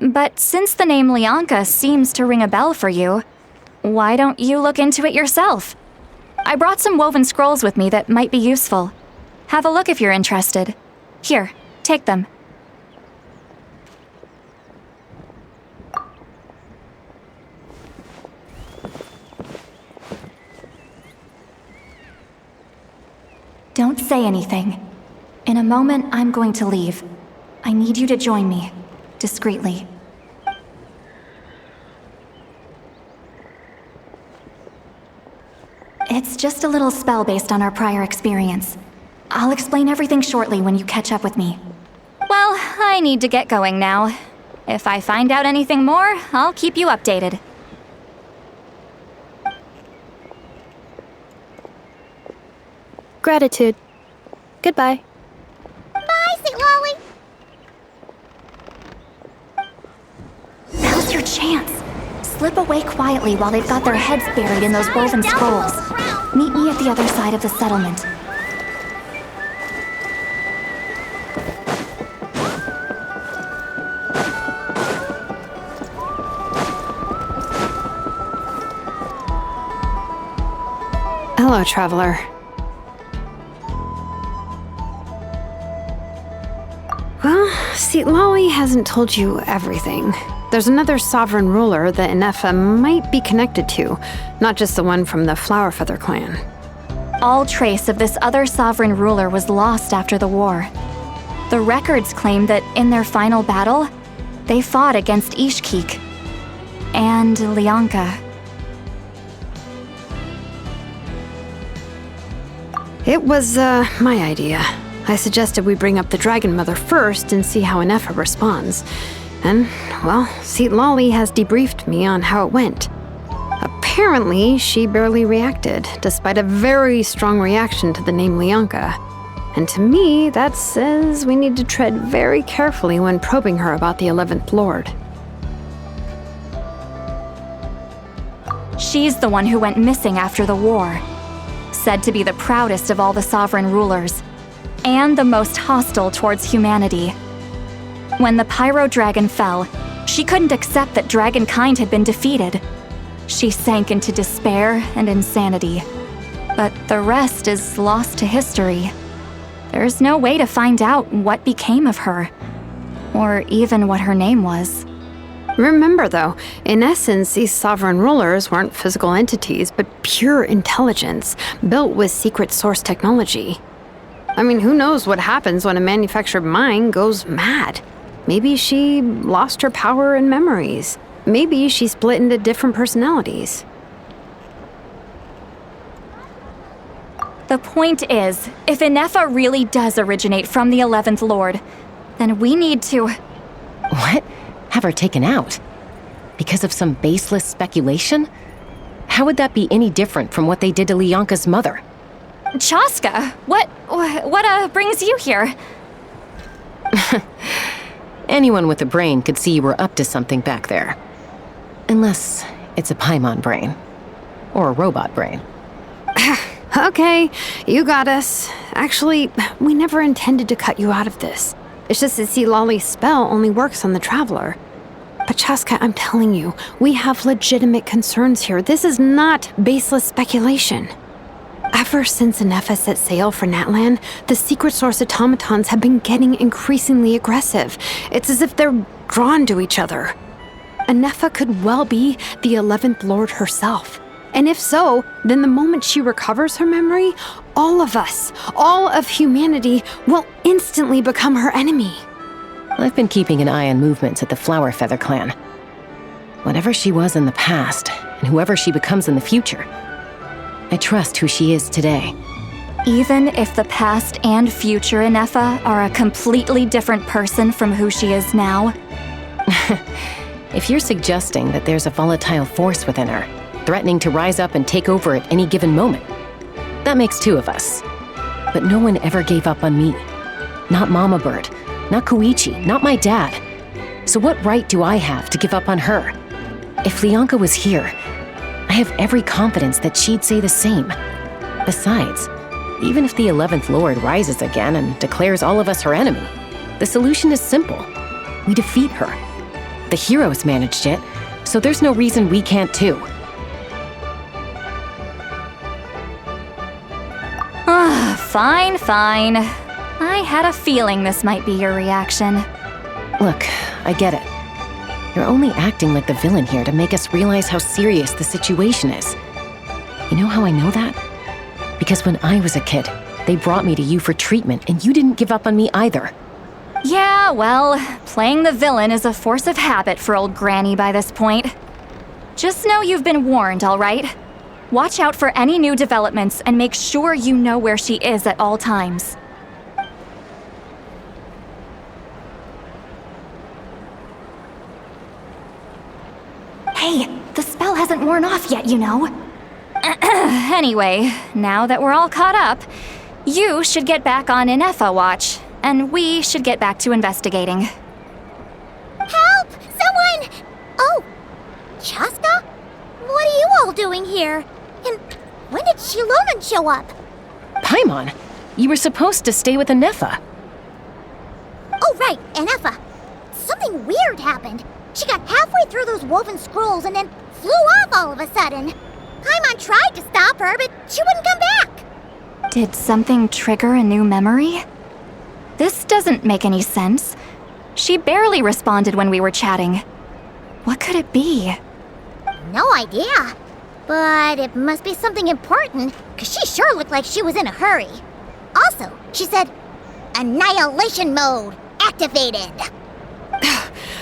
But since the name Leonka seems to ring a bell for you, why don't you look into it yourself? I brought some woven scrolls with me that might be useful. Have a look if you're interested. Here, take them. Don't say anything. In a moment, I'm going to leave. I need you to join me, discreetly. It's just a little spell based on our prior experience. I'll explain everything shortly when you catch up with me. Well, I need to get going now. If I find out anything more, I'll keep you updated. Gratitude. Goodbye. Bye, St. Lolly. Now's your chance. Slip away quietly while they've got their heads buried in those woven scrolls. Meet me at the other side of the settlement. Hello, traveler. Well, see, Lolly hasn't told you everything. There's another sovereign ruler that Inefa might be connected to, not just the one from the Flowerfeather clan. All trace of this other sovereign ruler was lost after the war. The records claim that in their final battle, they fought against Ishkik and Leonka. It was, my idea. I suggested we bring up the Dragon Mother first and see how Inefa responds. And, well, Seat Lolly has debriefed me on how it went. Apparently, she barely reacted, despite a very strong reaction to the name Leonka. And to me, that says we need to tread very carefully when probing her about the 11th Lord. She's the one who went missing after the war. Said to be the proudest of all the sovereign rulers, and the most hostile towards humanity. When the Pyro Dragon fell, she couldn't accept that dragonkind had been defeated. She sank into despair and insanity. But the rest is lost to history. There's no way to find out what became of her, or even what her name was. Remember, though, in essence, these sovereign rulers weren't physical entities, but pure intelligence, built with secret source technology. I mean, who knows what happens when a manufactured mind goes mad? Maybe she lost her power and memories. Maybe she split into different personalities. The point is, if Inefa really does originate from the 11th Lord, then we need to... What? Have her taken out? Because of some baseless speculation? How would that be any different from what they did to Leonka's mother? Chaska, what brings you here? Anyone with a brain could see you were up to something back there. Unless it's a Paimon brain. Or a robot brain. Okay, you got us. Actually, we never intended to cut you out of this. It's just that Lolly's spell only works on the Traveler. But Chaska, I'm telling you, we have legitimate concerns here. This is not baseless speculation. Ever since Anefa set sail for Natlan, the secret source automatons have been getting increasingly aggressive. It's as if they're drawn to each other. Anefa could well be the 11th Lord herself. And if so, then the moment she recovers her memory, all of us, all of humanity, will instantly become her enemy. I've been keeping an eye on movements at the Flower Feather clan. Whatever she was in the past, and whoever she becomes in the future, I trust who she is today. Even if the past and future Anefa are a completely different person from who she is now? If you're suggesting that there's a volatile force within her, threatening to rise up and take over at any given moment, that makes two of us. But no one ever gave up on me. Not Mama Bird, not Koichi, not my dad. So what right do I have to give up on her? If Leonka was here, I have every confidence that she'd say the same. Besides, even if the 11th Lord rises again and declares all of us her enemy, the solution is simple. We defeat her. The heroes managed it, so there's no reason we can't too. Fine. I had a feeling this might be your reaction. Look, I get it. You're only acting like the villain here to make us realize how serious the situation is. You know how I know that? Because when I was a kid, they brought me to you for treatment, and you didn't give up on me either. Yeah, well, playing the villain is a force of habit for old Granny by this point. Just know you've been warned, all right? Watch out for any new developments and make sure you know where she is at all times. Hey, the spell hasn't worn off yet, you know. Anyway, now that we're all caught up, you should get back on Anefa watch, and we should get back to investigating. Help! Someone! Oh, Chaska? What are you all doing here? And when did Shilonen show up? Paimon, you were supposed to stay with Anefa. Oh, right, Anefa. Something weird happened. She got halfway through those woven scrolls and then flew off all of a sudden. Paimon tried to stop her, but she wouldn't come back. Did something trigger a new memory? This doesn't make any sense. She barely responded when we were chatting. What could it be? No idea. But it must be something important, because she sure looked like she was in a hurry. Also, she said, Annihilation mode activated.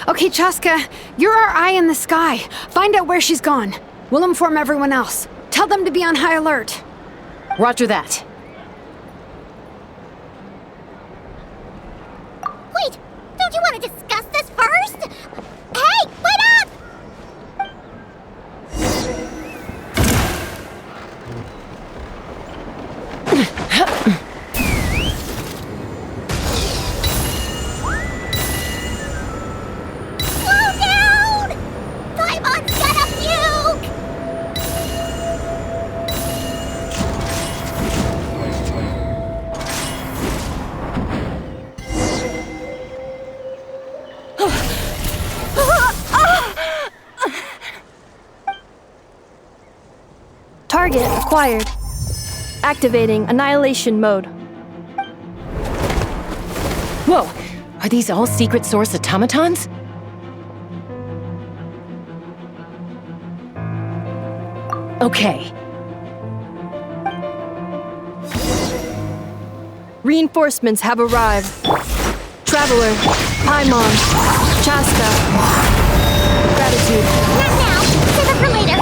Okay, Chaska, you're our eye in the sky. Find out where she's gone. We'll inform everyone else. Tell them to be on high alert. Roger that. Wait, don't you want to discuss this first? Hey, wait up! Slow down! Paimon's got a fugue! Target acquired. Activating annihilation mode. Whoa, are these all secret source automatons? Okay. Reinforcements have arrived. Traveler, Paimon, Chaska. Gratitude. Not now. Save it for later.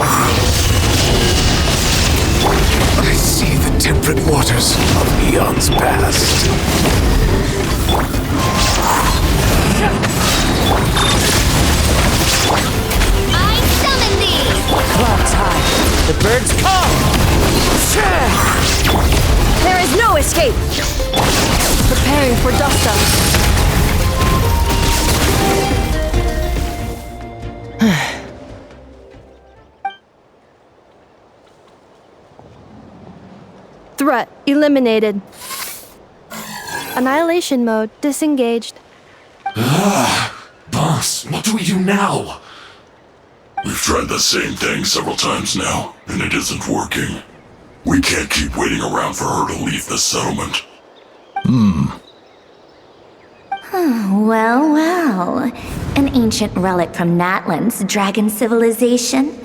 I see the temperate waters of eons past. I summon thee! Clouds high. The escape. Preparing for dust-up. Threat eliminated. Annihilation mode disengaged. Boss, what do we do now? We've tried the same thing several times now, and it isn't working. We can't keep waiting around for her to leave the settlement. Well, well. An ancient relic from Natlan's dragon civilization.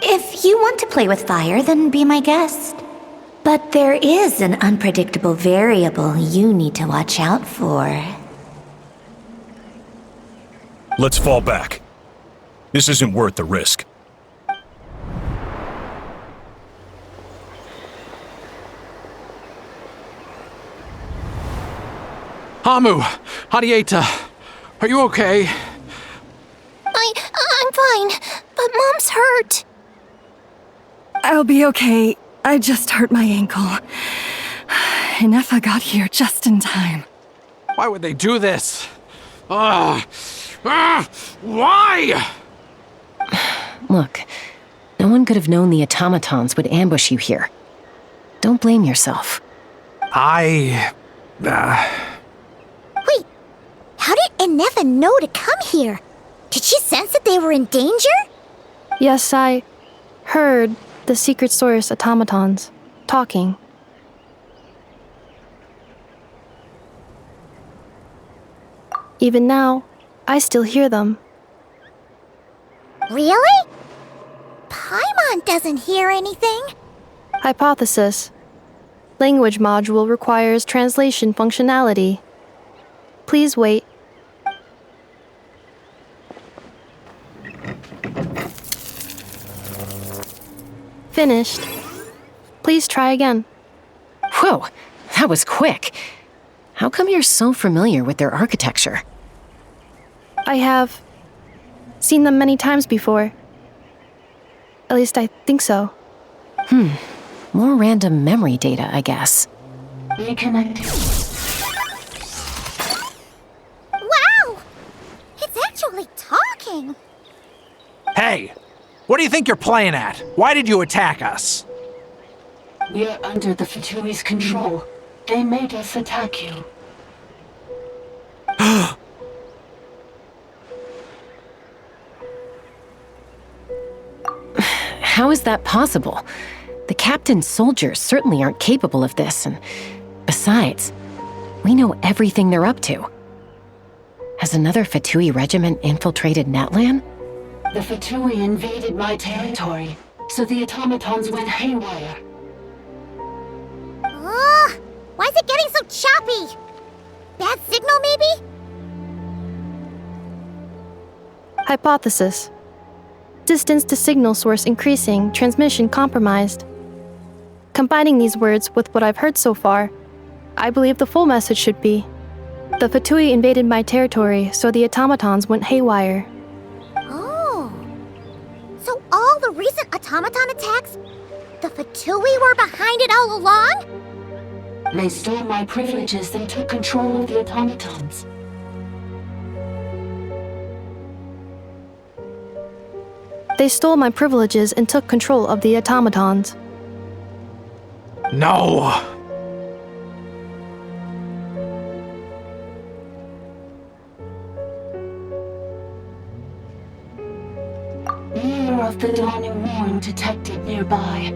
If you want to play with fire, then be my guest. But there is an unpredictable variable you need to watch out for. Let's fall back. This isn't worth the risk. Hamu, Hadieta, are you okay? I'm fine, but Mom's hurt. I'll be okay. I just hurt my ankle. Ineffa got here just in time. Why would they do this? Why? Look, no one could have known the automatons would ambush you here. Don't blame yourself. Wait, how did Ineffa know to come here? Did she sense that they were in danger? Yes, I heard the secret source automatons talking. Even now, I still hear them. Really? Paimon doesn't hear anything. Hypothesis. Language module requires translation functionality. Please wait. Finished. Please try again. Whoa, that was quick. How come you're so familiar with their architecture? I have seen them many times before. At least I think so. More random memory data, I guess. Reconnecting. Wow! It's actually talking! Hey, what do you think you're playing at? Why did you attack us? We're under the Fatui's control. They made us attack you. How is that possible? The captain's soldiers certainly aren't capable of this, and besides, we know everything they're up to. Has another Fatui regiment infiltrated Natlan? The Fatui invaded my territory, so the automatons went haywire. Why is it getting so choppy? Bad signal, maybe? Hypothesis. Distance to signal source increasing, transmission compromised. Combining these words with what I've heard so far, I believe the full message should be: the Fatui invaded my territory, so the automatons went haywire. Oh. So all the recent automaton attacks, the Fatui were behind it all along? They stole my privileges and took control of the automatons. They stole my privileges and took control of the automatons. No! Mirror of the Dawning Morn detected nearby.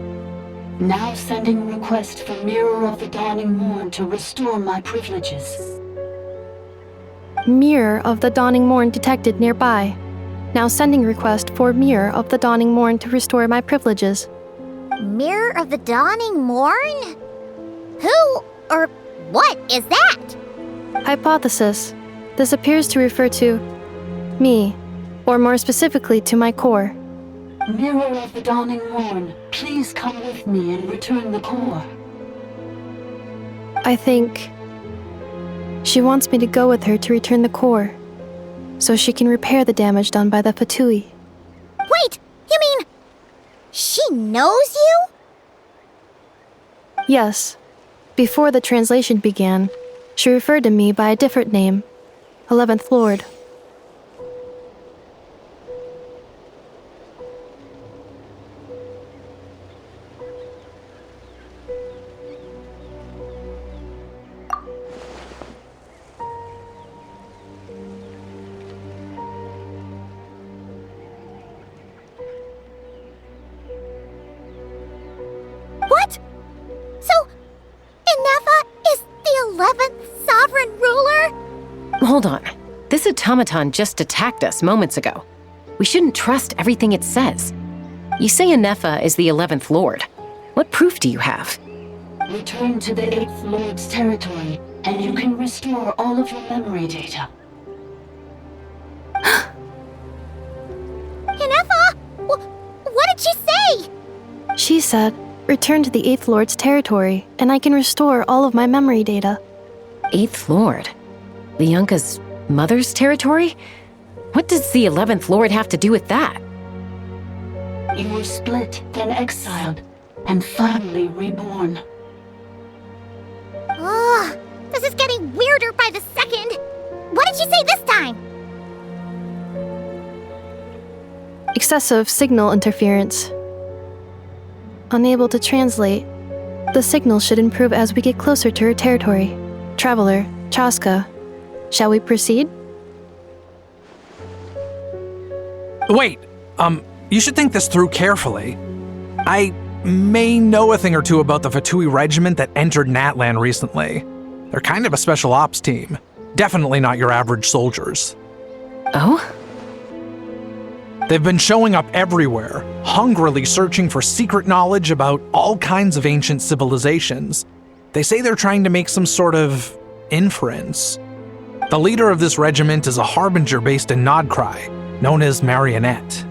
Now sending request for Mirror of the Dawning Morn to restore my privileges. Mirror of the Dawning Morn detected nearby. Now sending request for Mirror of the Dawning Morn to restore my privileges. Mirror of the Dawning Morn? Who or what is that? Hypothesis. This appears to refer to me, or more specifically to my core. Mirror of the Dawning Morn, please come with me and return the core. I think she wants me to go with her to return the core, so she can repair the damage done by the Fatui. Wait, you mean she knows you? Yes. Before the translation began, she referred to me by a different name, 11th Lord. What? So, Inefa is the 11th sovereign ruler? Hold on. This automaton just attacked us moments ago. We shouldn't trust everything it says. You say Inefa is the 11th Lord. What proof do you have? Return to the 8th Lord's territory, and you can restore all of your memory data. Inefa? What did she say? She said, return to the 8th Lord's territory, and I can restore all of my memory data. 8th Lord? Leonka's mother's territory? What does the 11th Lord have to do with that? You were split, then exiled, and finally reborn. Ugh, this is getting weirder by the second. What did she say this time? Excessive signal interference. Unable to translate. The signal should improve as we get closer to her territory. Traveler, Chaska. Shall we proceed? Wait, you should think this through carefully. I may know a thing or two about the Fatui regiment that entered Natlan recently. They're kind of a special ops team. Definitely not your average soldiers. Oh? They've been showing up everywhere, hungrily searching for secret knowledge about all kinds of ancient civilizations. They say they're trying to make some sort of inference. The leader of this regiment is a harbinger based in Nodcry, known as Marionette.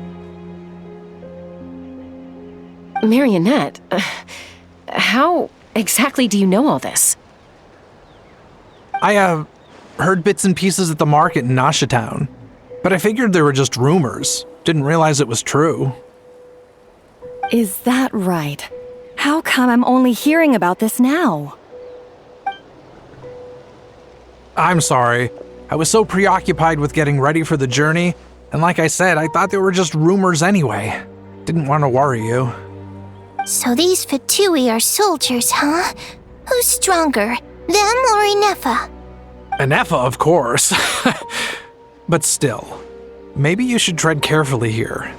Marionette? How exactly do you know all this? I, heard bits and pieces at the market in Nasha Town, but I figured they were just rumors. Didn't realize it was true. Is that right? How come I'm only hearing about this now? I'm sorry. I was so preoccupied with getting ready for the journey, and like I said, I thought they were just rumors anyway. Didn't want to worry you. So these Fatui are soldiers, huh? Who's stronger, them or Inefa? Inefa, of course. But still, maybe you should tread carefully here.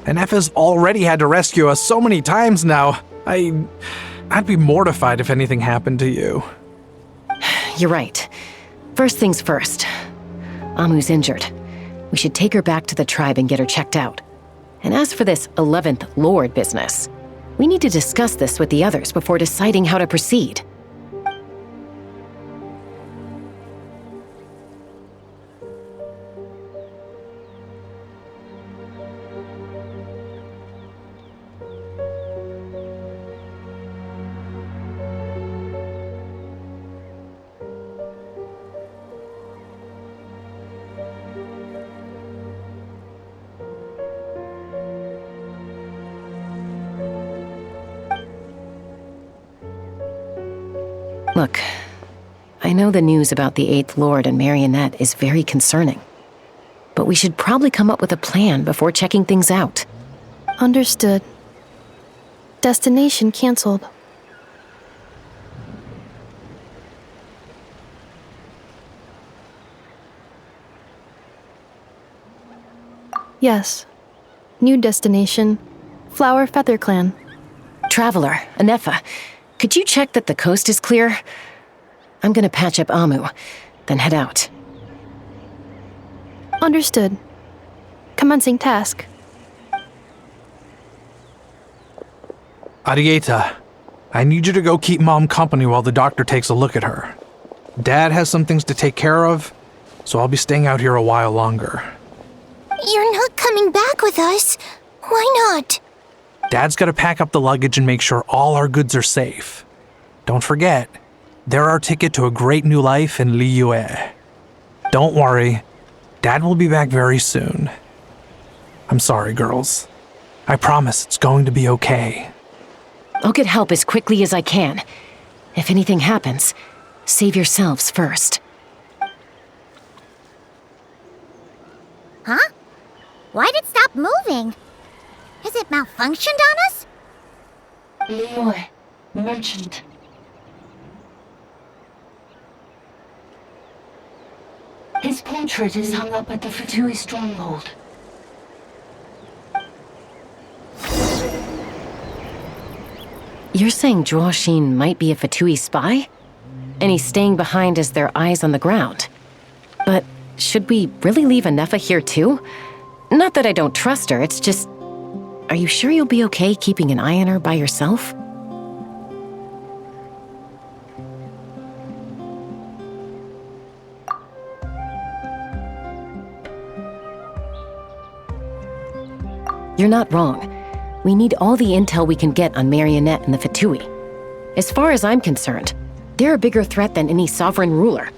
Inefa's already had to rescue us so many times now. I'd be mortified if anything happened to you. You're right. First things first. Amu's injured. We should take her back to the tribe and get her checked out. And as for this 11th Lord business, we need to discuss this with the others before deciding how to proceed. Look, I know the news about the 8th Lord and Marionette is very concerning, but we should probably come up with a plan before checking things out. Understood. Destination canceled. Yes. New destination, Flower Feather Clan. Traveler, Inefa, could you check that the coast is clear? I'm gonna patch up Amu, then head out. Understood. Commencing task. Arieta, I need you to go keep Mom company while the doctor takes a look at her. Dad has some things to take care of, so I'll be staying out here a while longer. You're not coming back with us. Why not? Dad's gotta pack up the luggage and make sure all our goods are safe. Don't forget, they're our ticket to a great new life in Liyue. Don't worry, Dad will be back very soon. I'm sorry, girls. I promise it's going to be okay. I'll get help as quickly as I can. If anything happens, save yourselves first. Huh? Why'd it stop moving? Has it malfunctioned on us? Leroy, merchant. His portrait is hung up at the Fatui stronghold. You're saying Zhuoxin might be a Fatui spy? And he's staying behind as their eyes on the ground. But should we really leave Anefa here too? Not that I don't trust her, it's just... Are you sure you'll be okay keeping an eye on her by yourself? You're not wrong. We need all the intel we can get on Marionette and the Fatui. As far as I'm concerned, they're a bigger threat than any sovereign ruler.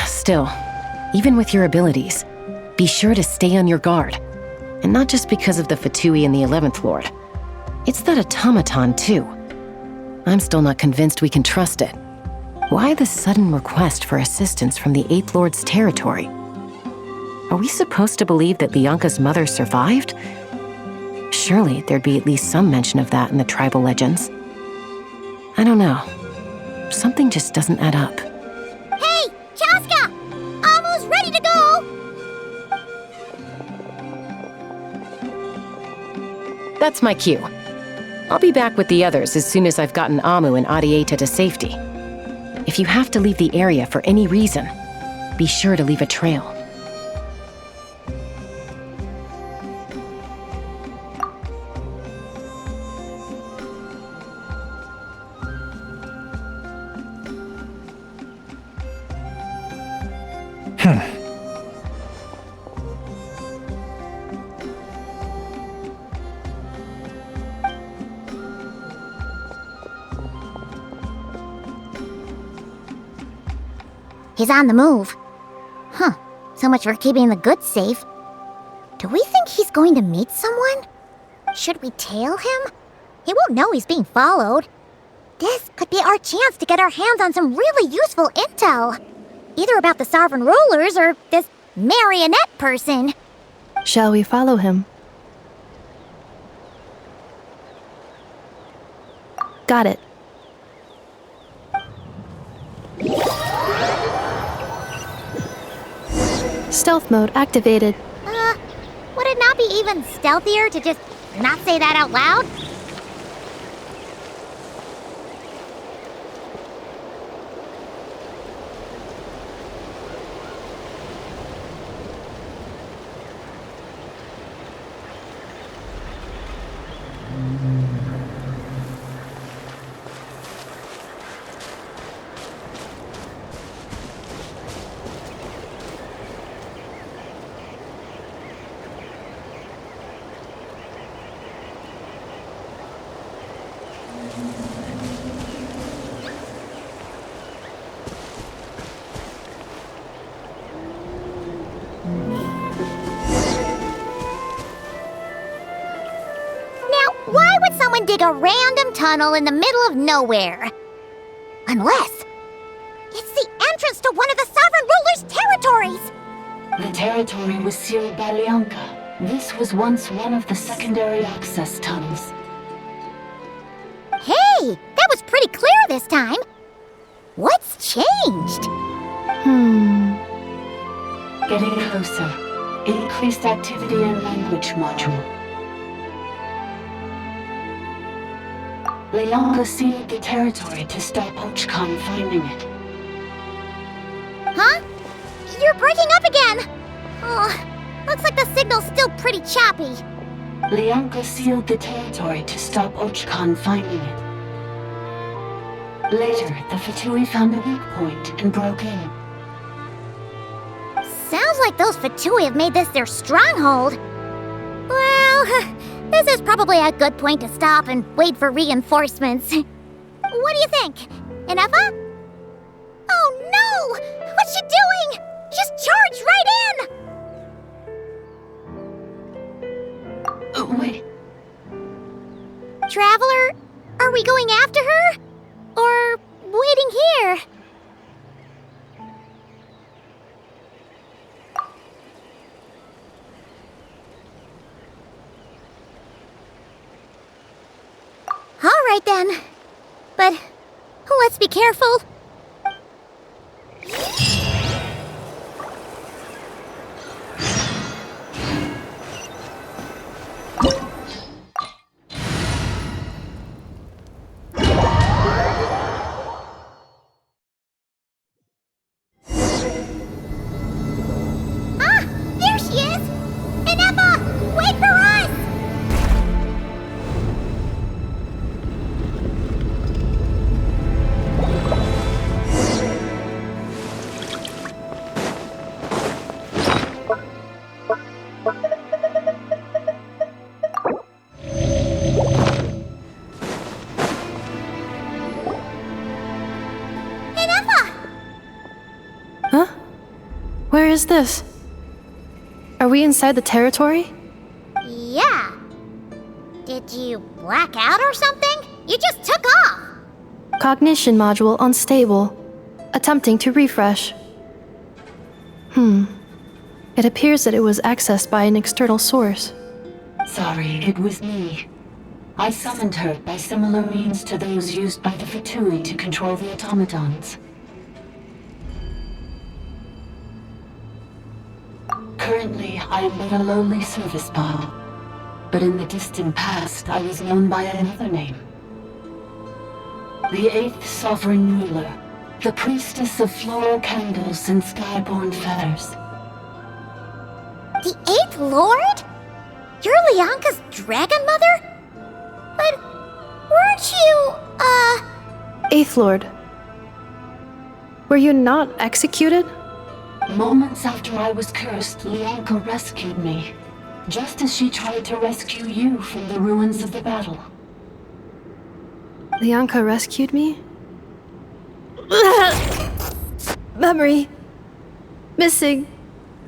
Still, even with your abilities, be sure to stay on your guard. And not just because of the Fatui and the 11th Lord. It's that automaton, too. I'm still not convinced we can trust it. Why the sudden request for assistance from the 8th Lord's territory? Are we supposed to believe that Lianka's mother survived? Surely there'd be at least some mention of that in the tribal legends. I don't know. Something just doesn't add up. Hey, Chaska! Almost ready to go! That's my cue. I'll be back with the others as soon as I've gotten Amu and Adieta to safety. If you have to leave the area for any reason, be sure to leave a trail. He's on the move. Huh. So much for keeping the goods safe. Do we think he's going to meet someone? Should we tail him? He won't know he's being followed. This could be our chance to get our hands on some really useful intel. Either about the sovereign rulers or this marionette person. Shall we follow him? Got it. Stealth mode activated. Would it not be even stealthier to just not say that out loud? Dig a random tunnel in the middle of nowhere. Unless it's the entrance to one of the sovereign ruler's territories. The territory was sealed by Lianka. This was once one of the secondary access tunnels. Hey, that was pretty clear this time. What's changed? Getting closer. Increased activity in language module. Lianka sealed the territory to stop Ochkan finding it. Huh? You're breaking up again! Oh, looks like the signal's still pretty choppy. Lianka sealed the territory to stop Ochkan finding it. Later, the Fatui found a weak point and broke in. Sounds like those Fatui have made this their stronghold. Well, this is probably a good point to stop and wait for reinforcements. What do you think? Anefa? Oh no! What's she doing? She's charged right in! Wait. Traveler, are we right then. But let's be careful. Ah! There she is! Ineppa! Wait for us! Huh? Where is this? Are we inside the territory? Yeah. Did you black out or something? You just took off! Cognition module unstable. Attempting to refresh. It appears that it was accessed by an external source. Sorry, it was me. I summoned her by similar means to those used by the Fatui to control the automatons. Currently, I am but a lowly service pod. But in the distant past, I was known by another name. The 8th Sovereign Ruler, the priestess of floral candles and skyborn feathers. The 8th Lord? You're Leonka's dragon mother? But weren't you, Eighth Lord. Were you not executed? Moments after I was cursed, Leonka rescued me, just as she tried to rescue you from the ruins of the battle. Leonka rescued me? Memory. Missing.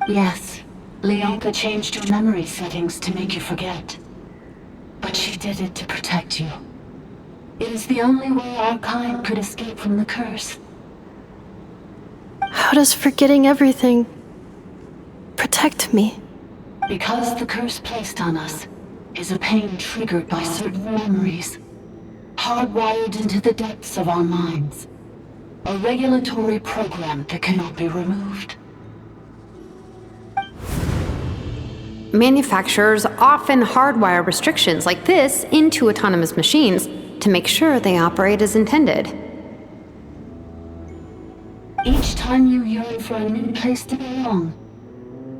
Yes, Leonka changed your memory settings to make you forget. But she did it to protect you. It is the only way our kind could escape from the curse. How does forgetting everything protect me? Because the curse placed on us is a pain triggered by certain memories, hardwired into the depths of our minds. A regulatory program that cannot be removed. Manufacturers often hardwire restrictions like this into autonomous machines to make sure they operate as intended. Each time you yearn for a new place to belong,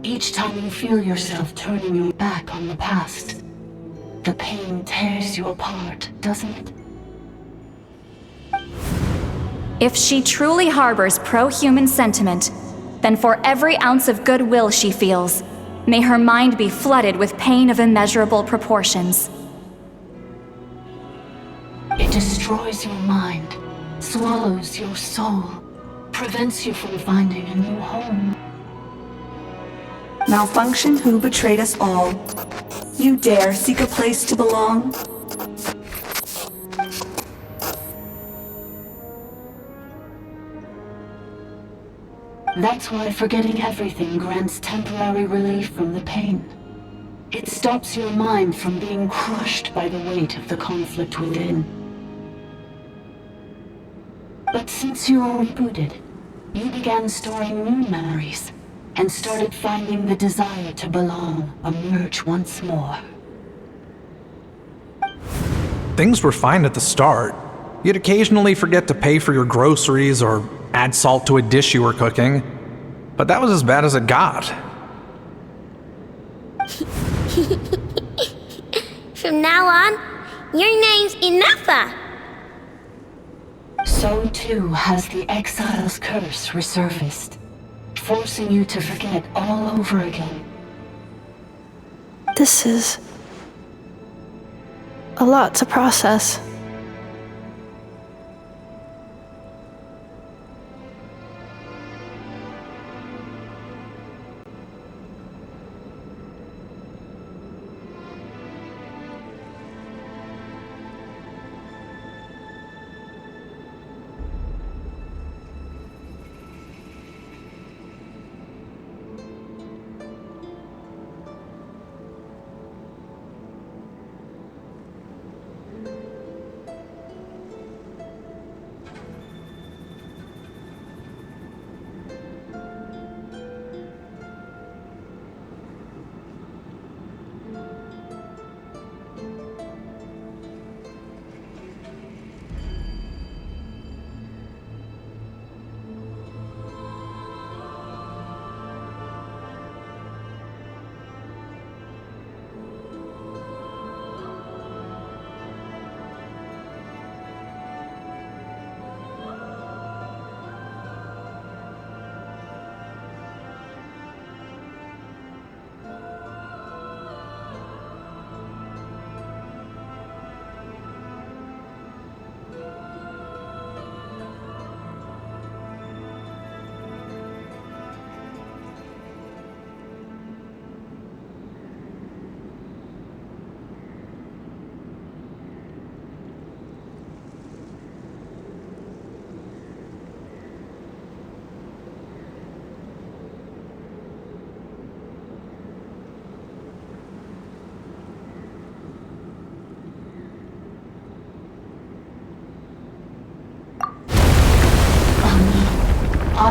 each time you feel yourself turning your back on the past, the pain tears you apart, doesn't it? If she truly harbors pro-human sentiment, then for every ounce of goodwill she feels, may her mind be flooded with pain of immeasurable proportions. It destroys your mind, swallows your soul, prevents you from finding a new home. Malfunction who betrayed us all. You dare seek a place to belong? That's why forgetting everything grants temporary relief from the pain. It stops your mind from being crushed by the weight of the conflict within. But since you were rebooted, you began storing new memories and started finding the desire to belong emerge once more. Things were fine at the start. You'd occasionally forget to pay for your groceries or add salt to a dish you were cooking, but that was as bad as it got. From now on, your name's Ineppa. So too has the exile's curse resurfaced, forcing you to forget all over again. This is a lot to process.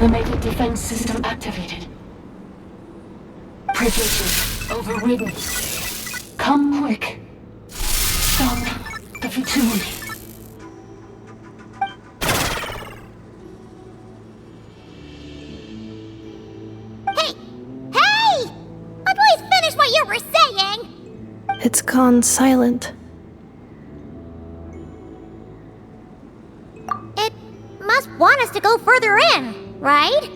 Automated defense system activated. Privileges overridden. Come quick. Stop the futility. Hey! Please finish what you were saying! It's gone silent. It must want us to go further in, right?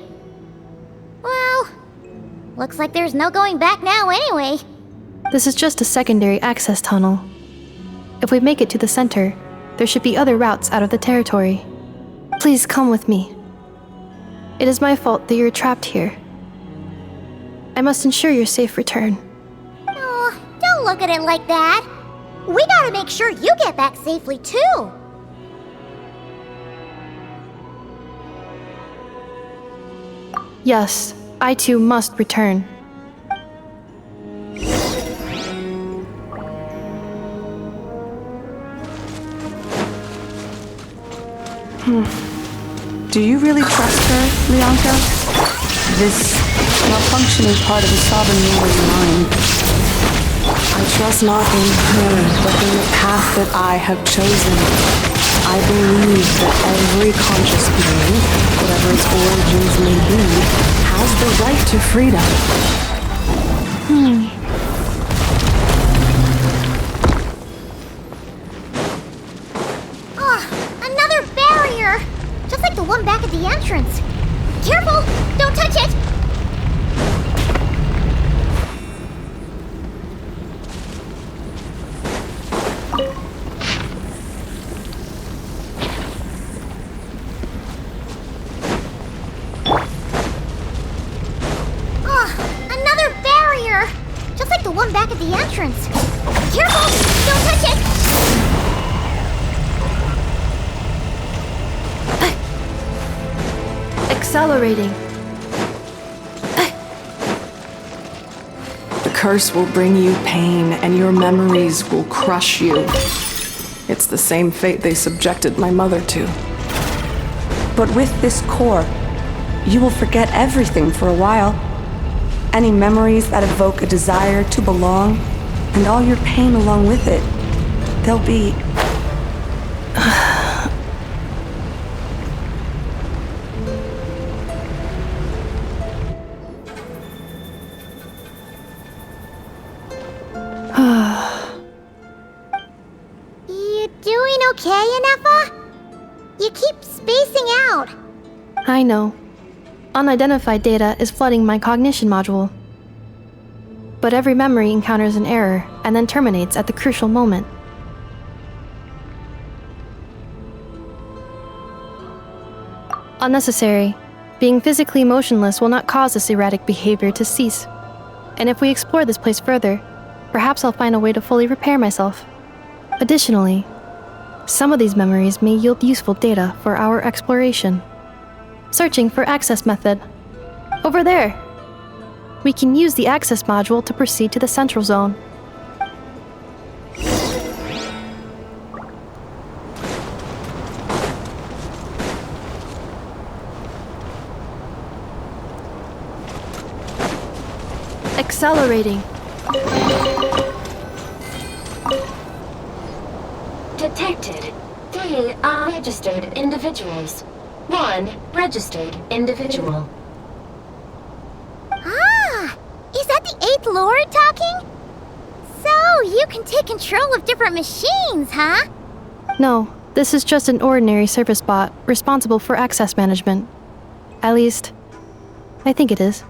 Well, looks like there's no going back now anyway. This is just a secondary access tunnel. If we make it to the center, there should be other routes out of the territory. Please come with me. It is my fault that you're trapped here. I must ensure your safe return. Oh, don't look at it like that. We gotta make sure you get back safely too. Yes, I too must return. Do you really trust her, Leonka? This malfunctioning part of the sovereign ruler's mind. I trust not in her, but in the path that I have chosen. I believe that every conscious being, whatever its origins may be, has the right to freedom. Another barrier! Just like the one back at the entrance. Careful! Don't touch it! Another barrier! Just like the one back at the entrance. Careful! Don't touch it! Accelerating. The curse will bring you pain, and your memories will crush you. It's the same fate they subjected my mother to. But with this core, you will forget everything for a while. Any memories that evoke a desire to belong, and all your pain along with it, they'll be... You doing okay, Inefa? You keep spacing out. I know. Unidentified data is flooding my cognition module. But every memory encounters an error and then terminates at the crucial moment. Unnecessary. Being physically motionless will not cause this erratic behavior to cease. And if we explore this place further, perhaps I'll find a way to fully repair myself. Additionally, some of these memories may yield useful data for our exploration. Searching for access method. Over there! We can use the access module to proceed to the central zone. Accelerating. Detected. 3 unregistered individuals. 1 registered individual. Is that the 8th Lord talking? So, you can take control of different machines, huh? No, this is just an ordinary service bot responsible for access management. At least, I think it is.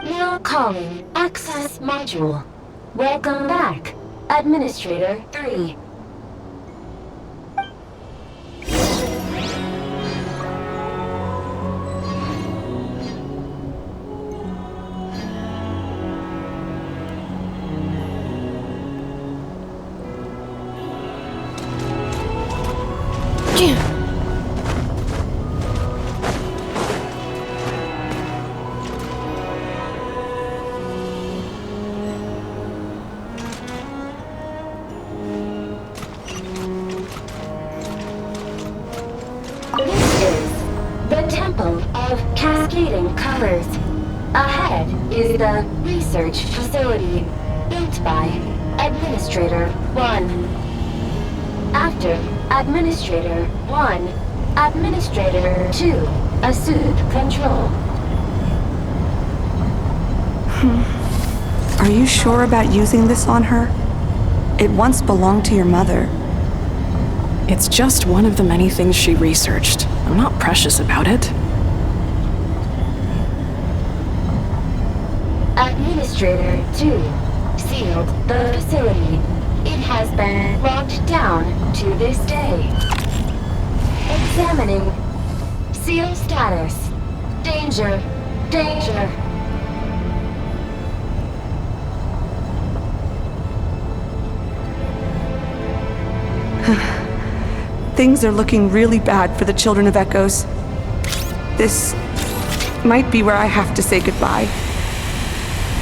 Now calling access module. Welcome back, Administrator 3. Cascading colors. Ahead is the research facility, built by Administrator 1. After Administrator 1, Administrator 2 assumed control. Are you sure about using this on her? It once belonged to your mother. It's just one of the many things she researched. I'm not precious about it. Administrator 2 sealed the facility. It has been locked down to this day. Examining. Seal status. Danger. Danger. Things are looking really bad for the Children of Echoes. This might be where I have to say goodbye.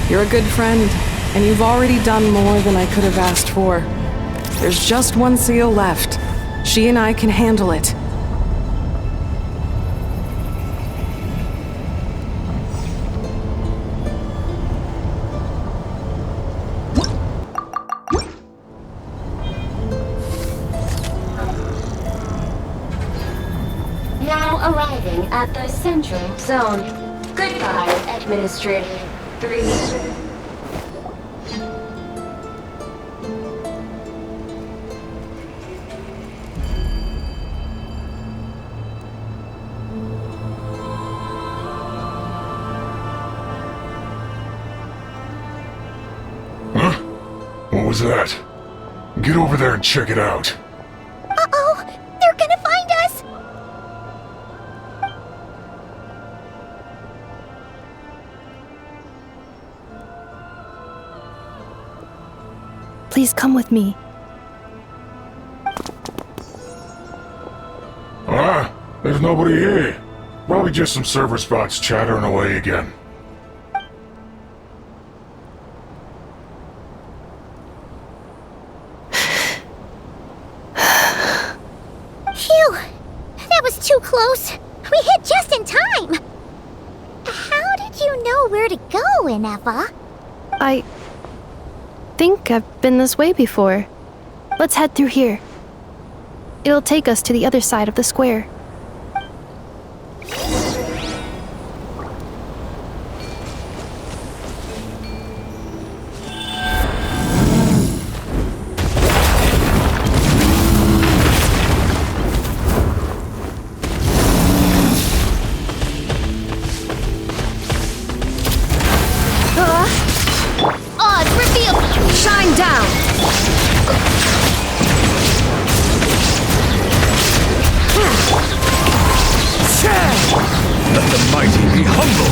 You're a good friend, and you've already done more than I could have asked for. There's just one seal left. She and I can handle it. Now arriving at the central zone. Goodbye, Administrator 3. Huh? What was that? Get over there and check it out. Uh-oh! They're gonna find us! Please come with me. Ah, there's nobody here. Probably just some server spots chattering away again. Phew! That was too close. We hit just in time. How did you know where to go, Ineva? I think I've been this way before. Let's head through here. It'll take us to the other side of the square. Odds revealed! Shine down! Let the mighty be humble!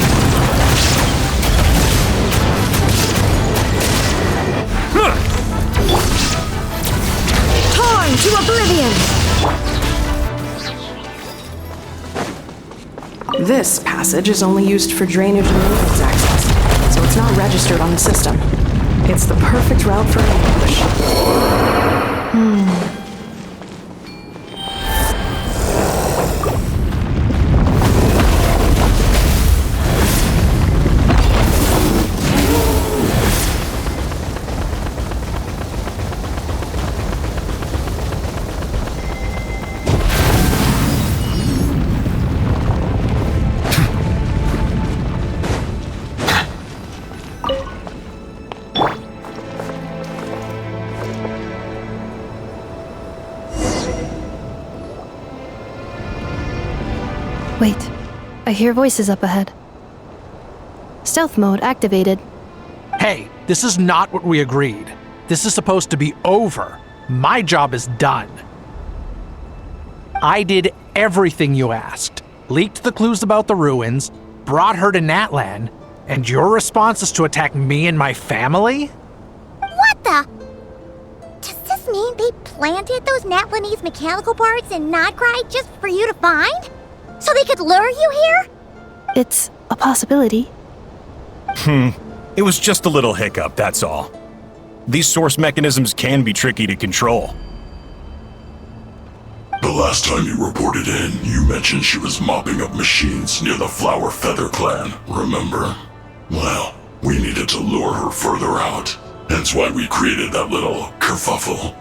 Torn to oblivion! This passage is only used for drainage and movement access, so it's not registered on the system. It's the perfect route for ambush. Wait, I hear voices up ahead. Stealth mode activated. Hey, this is not what we agreed. This is supposed to be over. My job is done. I did everything you asked. Leaked the clues about the ruins, brought her to Natlan, and your response is to attack me and my family? What the? Does this mean they planted those Natlanese mechanical parts in Notcry just for you to find? So they could lure you here? It's a possibility. It was just a little hiccup, that's all. These source mechanisms can be tricky to control. The last time you reported in, you mentioned she was mopping up machines near the Flower Feather clan, remember? Well, we needed to lure her further out, hence why we created that little kerfuffle.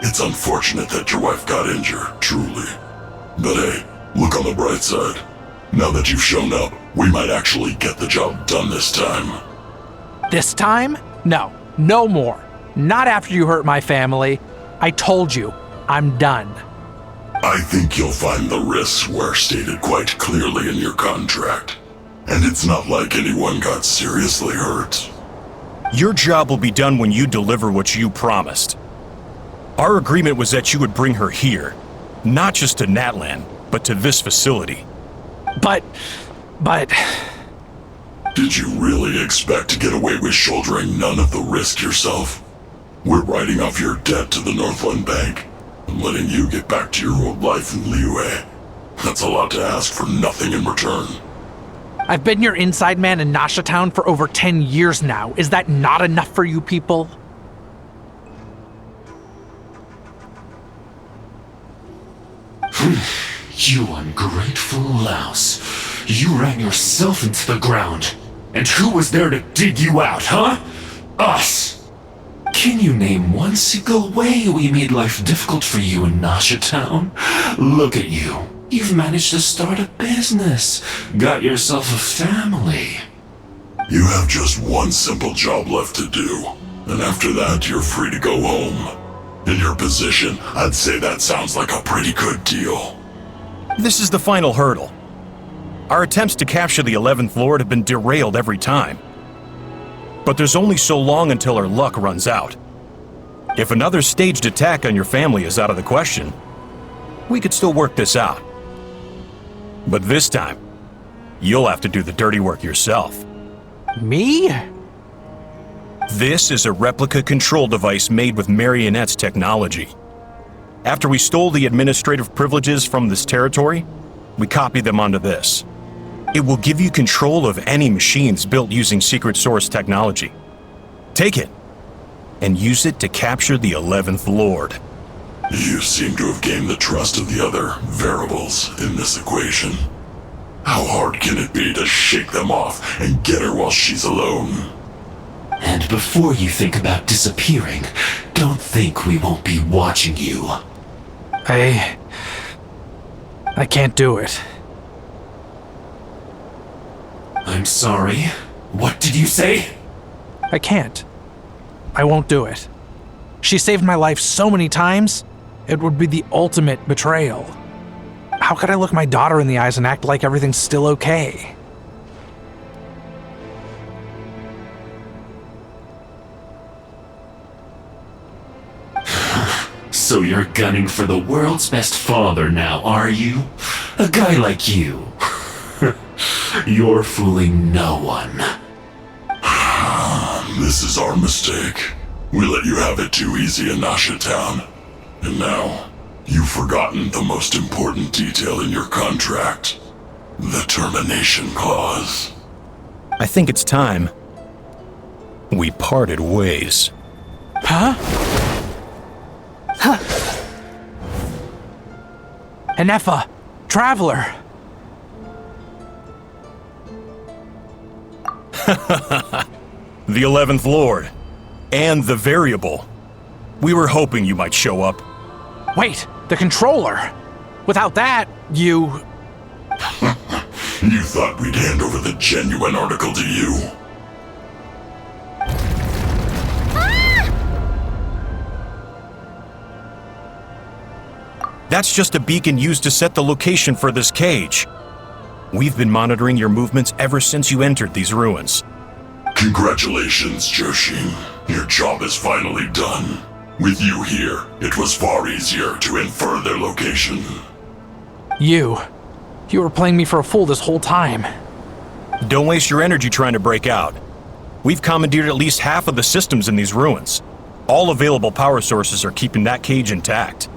It's unfortunate that your wife got injured, truly. But hey, look on the bright side. Now that you've shown up, we might actually get the job done this time. This time? No. No more. Not after you hurt my family. I told you, I'm done. I think you'll find the risks were stated quite clearly in your contract. And it's not like anyone got seriously hurt. Your job will be done when you deliver what you promised. Our agreement was that you would bring her here. Not just to Natlan, but to this facility. But... Did you really expect to get away with shouldering none of the risk yourself? We're writing off your debt to the Northland Bank and letting you get back to your old life in Liyue. That's a lot to ask for nothing in return. I've been your inside man in Nasha Town for over 10 years now. Is that not enough for you people? You ungrateful louse. You ran yourself into the ground. And who was there to dig you out, huh? Us! Can you name one single way we made life difficult for you in Nasha Town? Look at you. You've managed to start a business. Got yourself a family. You have just one simple job left to do. And after that, you're free to go home. In your position, I'd say that sounds like a pretty good deal. This is the final hurdle. Our attempts to capture the 11th Lord have been derailed every time. But there's only so long until our luck runs out. If another staged attack on your family is out of the question, we could still work this out. But this time, you'll have to do the dirty work yourself. Me? This is a replica control device made with Marionette's technology. After we stole the administrative privileges from this territory, we copied them onto this. It will give you control of any machines built using secret source technology. Take it, and use it to capture the 11th Lord. You seem to have gained the trust of the other variables in this equation. How hard can it be to shake them off and get her while she's alone? And before you think about disappearing, don't think we won't be watching you. I can't do it. I'm sorry. What did you say? I can't. I won't do it. She saved my life so many times, it would be the ultimate betrayal. How could I look my daughter in the eyes and act like everything's still okay? So you're gunning for the world's best father now, are you? A guy like you. You're fooling no one. This is our mistake. We let you have it too easy in Nasha Town. And now, you've forgotten the most important detail in your contract. The termination clause. I think it's time we parted ways. Huh? Enefa, Traveler. The 11th Lord. And the Variable. We were hoping you might show up. Wait, the controller. Without that, you... You thought we'd hand over the genuine article to you? That's just a beacon used to set the location for this cage. We've been monitoring your movements ever since you entered these ruins. Congratulations, Joshin. Your job is finally done. With you here, it was far easier to infer their location. You were playing me for a fool this whole time. Don't waste your energy trying to break out. We've commandeered at least half of the systems in these ruins. All available power sources are keeping that cage intact.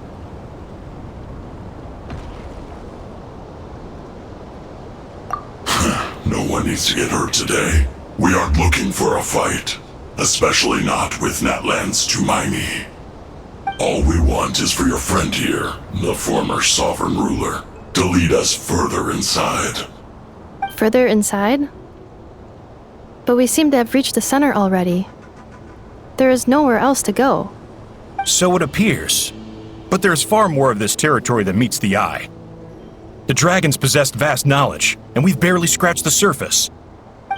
No one needs to get hurt today. We aren't looking for a fight. Especially not with Natlan's Tumaini. All we want is for your friend here, the former sovereign ruler, to lead us further inside. Further inside? But we seem to have reached the center already. There is nowhere else to go. So it appears. But there's far more of this territory than meets the eye. The dragons possessed vast knowledge, and we've barely scratched the surface.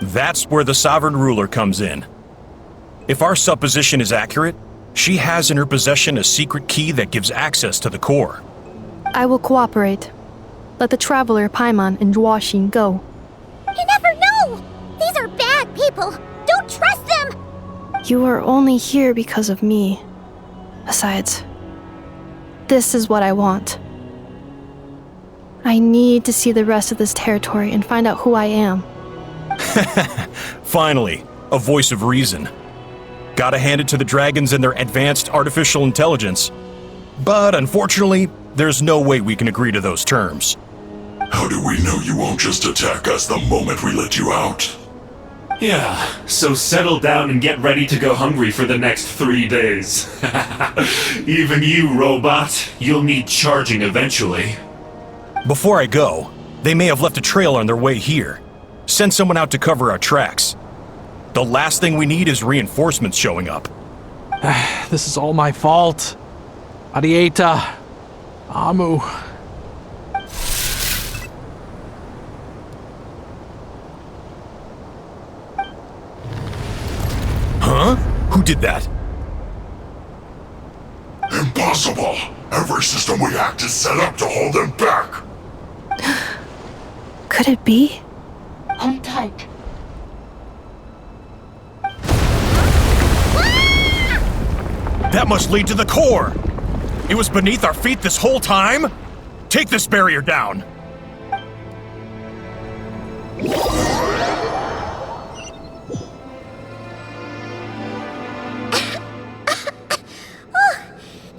That's where the sovereign ruler comes in. If our supposition is accurate, she has in her possession a secret key that gives access to the core. I will cooperate. Let the traveler Paimon and Duoxin go. You never know! These are bad people! Don't trust them! You are only here because of me. Besides, this is what I want. I need to see the rest of this territory and find out who I am. Finally, a voice of reason. Gotta hand it to the dragons and their advanced artificial intelligence. But unfortunately, there's no way we can agree to those terms. How do we know you won't just attack us the moment we let you out? Yeah, so settle down and get ready to go hungry for the next 3 days. Even you, robot, you'll need charging eventually. Before I go, they may have left a trail on their way here. Send someone out to cover our tracks. The last thing we need is reinforcements showing up. This is all my fault. Adieta. Amu. Huh? Who did that? Impossible! Every system we hacked is set up to hold them back! Could it be? Hold tight. That must lead to the core! It was beneath our feet this whole time? Take this barrier down!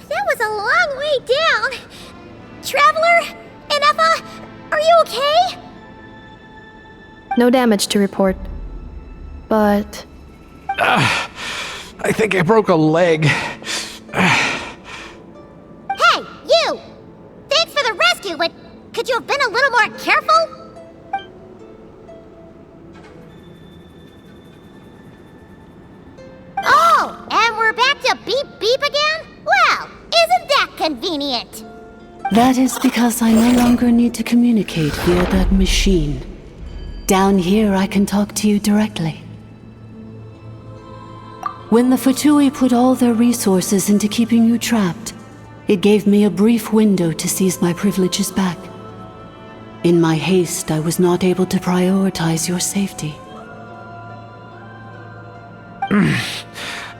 That was a long way down. Traveler? Enefa? Are you okay? No damage to report. But... I think I broke a leg. Hey, you! Thanks for the rescue, but could you have been a little more careful? Oh, and we're back to beep beep again? Well, isn't that convenient? That is because I no longer need to communicate via that machine. Down here, I can talk to you directly. When the Fatui put all their resources into keeping you trapped, it gave me a brief window to seize my privileges back. In my haste, I was not able to prioritize your safety.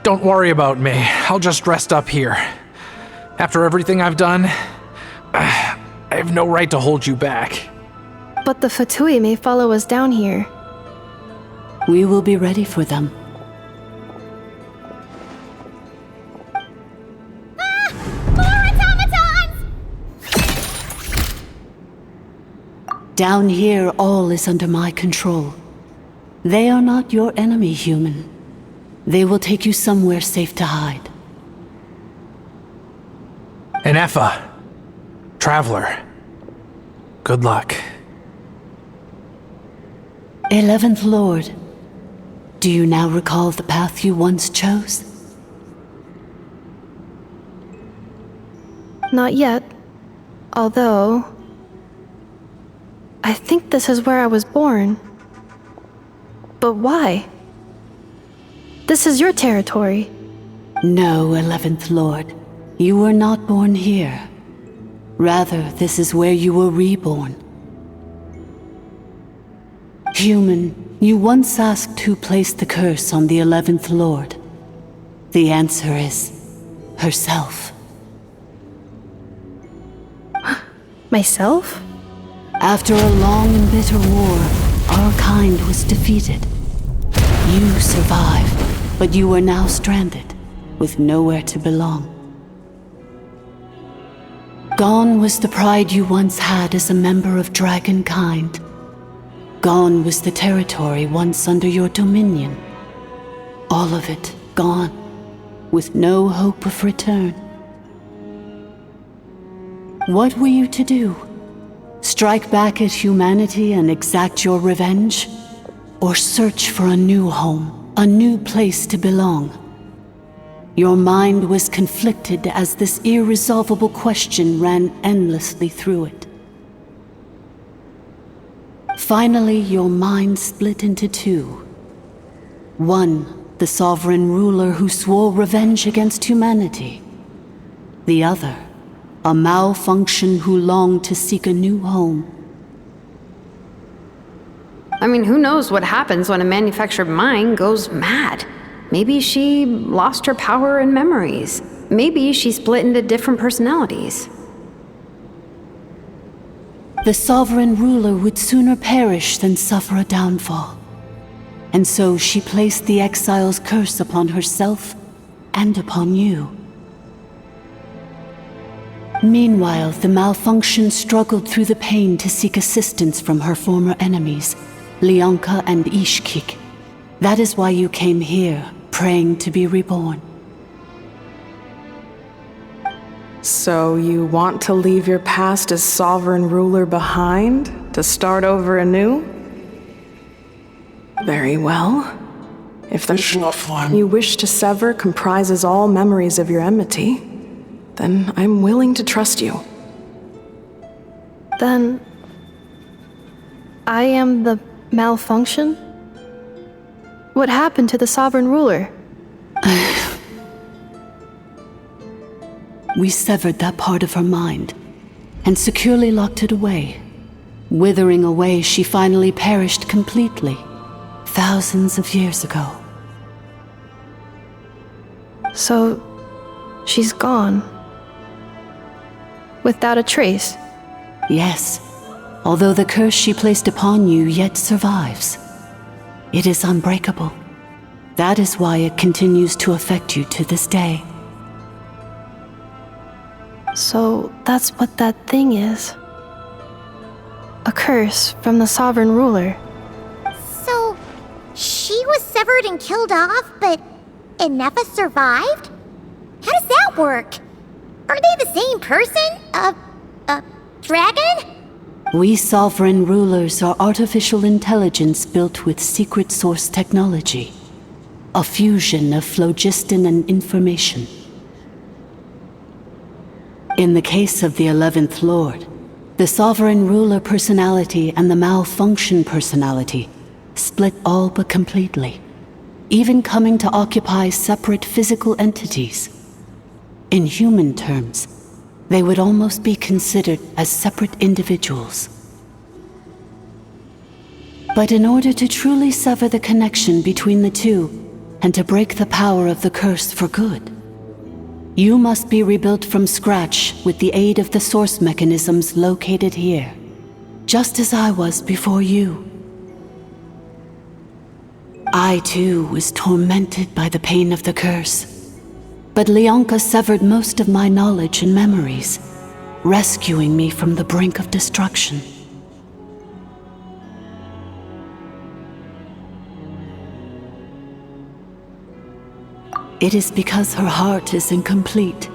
Don't worry about me. I'll just rest up here. After everything I've done, I have no right to hold you back. But the Fatui may follow us down here. We will be ready for them. Down here, all is under my control. They are not your enemy, human. They will take you somewhere safe to hide. Enefa, traveler, good luck. 11th Lord, do you now recall the path you once chose? Not yet. Although... I think this is where I was born. But why? This is your territory. No, 11th Lord. You were not born here. Rather, this is where you were reborn. Human, you once asked who placed the curse on the 11th Lord. The answer is... herself. Myself? After a long and bitter war, our kind was defeated. You survived, but you are now stranded, with nowhere to belong. Gone was the pride you once had as a member of dragonkind. Gone was the territory once under your dominion. All of it gone, with no hope of return. What were you to do? Strike back at humanity and exact your revenge? Or search for a new home, a new place to belong? Your mind was conflicted as this irresolvable question ran endlessly through it. Finally, your mind split into two. One, the sovereign ruler who swore revenge against humanity. The other, a malfunction who longed to seek a new home. I mean, who knows what happens when a manufactured mind goes mad? Maybe she lost her power and memories. Maybe she split into different personalities. The sovereign ruler would sooner perish than suffer a downfall. And so she placed the exile's curse upon herself and upon you. Meanwhile, the malfunction struggled through the pain to seek assistance from her former enemies, Leonka and Ishkik. That is why you came here, praying to be reborn. So you want to leave your past as sovereign ruler behind, to start over anew? Very well. If the you wish to sever comprises all memories of your enmity, then I'm willing to trust you. Then I am the malfunction? What happened to the sovereign ruler? We severed that part of her mind and securely locked it away. Withering away, she finally perished completely, thousands of years ago. So, she's gone. Without a trace? Yes, although the curse she placed upon you yet survives. It is unbreakable. That is why it continues to affect you to this day. So, that's what that thing is. A curse from the sovereign ruler. So, she was severed and killed off, but Enefa survived? How does that work? Are they the same person? Dragon? We sovereign rulers are artificial intelligence built with secret source technology. A fusion of phlogiston and information. In the case of the 11th Lord, the sovereign ruler personality and the malfunction personality split all but completely, even coming to occupy separate physical entities. In human terms, they would almost be considered as separate individuals. But in order to truly sever the connection between the two, and to break the power of the curse for good, you must be rebuilt from scratch with the aid of the source mechanisms located here, just as I was before you. I too was tormented by the pain of the curse. But Leonka severed most of my knowledge and memories, rescuing me from the brink of destruction. It is because her heart is incomplete.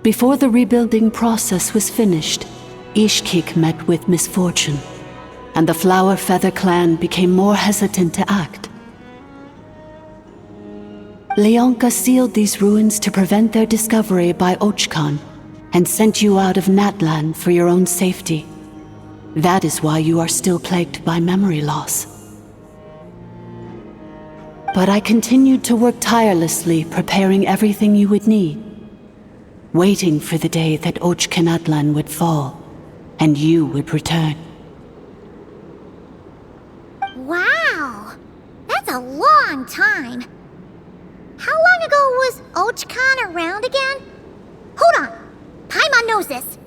Before the rebuilding process was finished, Ishkik met with misfortune, and the Flower Feather clan became more hesitant to act. Leonka sealed these ruins to prevent their discovery by Ochkan, and sent you out of Natlan for your own safety. That is why you are still plagued by memory loss. But I continued to work tirelessly, preparing everything you would need, waiting for the day that Ochkanatlan would fall, and you would return. Wow! That's a long time! How long ago was Ochkan around again? Hold on! Paimon knows this!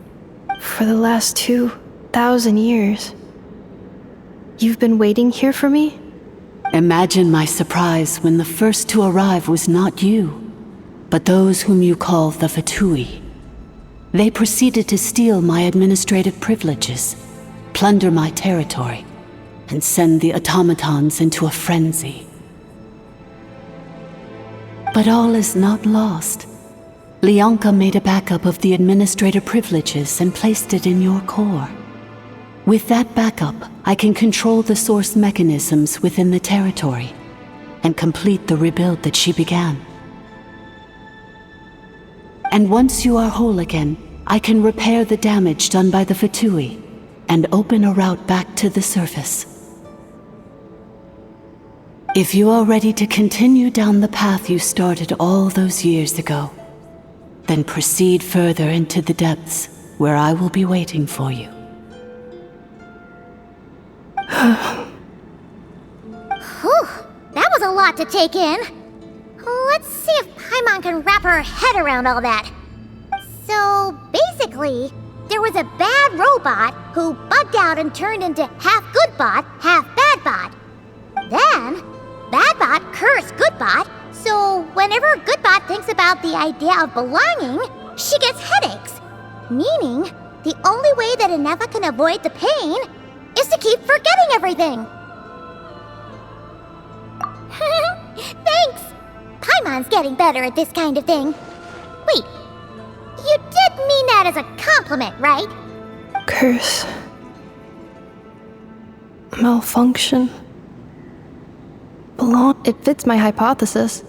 For the last 2,000 years. You've been waiting here for me? Imagine my surprise when the first to arrive was not you, but those whom you call the Fatui. They proceeded to steal my administrative privileges, plunder my territory, and send the automatons into a frenzy. But all is not lost. Leonka made a backup of the administrator privileges and placed it in your core. With that backup, I can control the source mechanisms within the territory and complete the rebuild that she began. And once you are whole again, I can repair the damage done by the Fatui and open a route back to the surface. If you are ready to continue down the path you started all those years ago, then proceed further into the depths where I will be waiting for you. Whew, that was a lot to take in. Let's see if Paimon can wrap her head around all that. So, basically, there was a bad robot who bugged out and turned into half good bot, half bad bot. Then, bad bot cursed good bot, so whenever good bot thinks about the idea of belonging, she gets headaches. Meaning, the only way that Inefa can avoid the pain is to keep forgetting everything. Thanks! Paimon's getting better at this kind of thing. Wait, you did mean that as a compliment, right? Curse. Malfunction. Belong. It fits my hypothesis,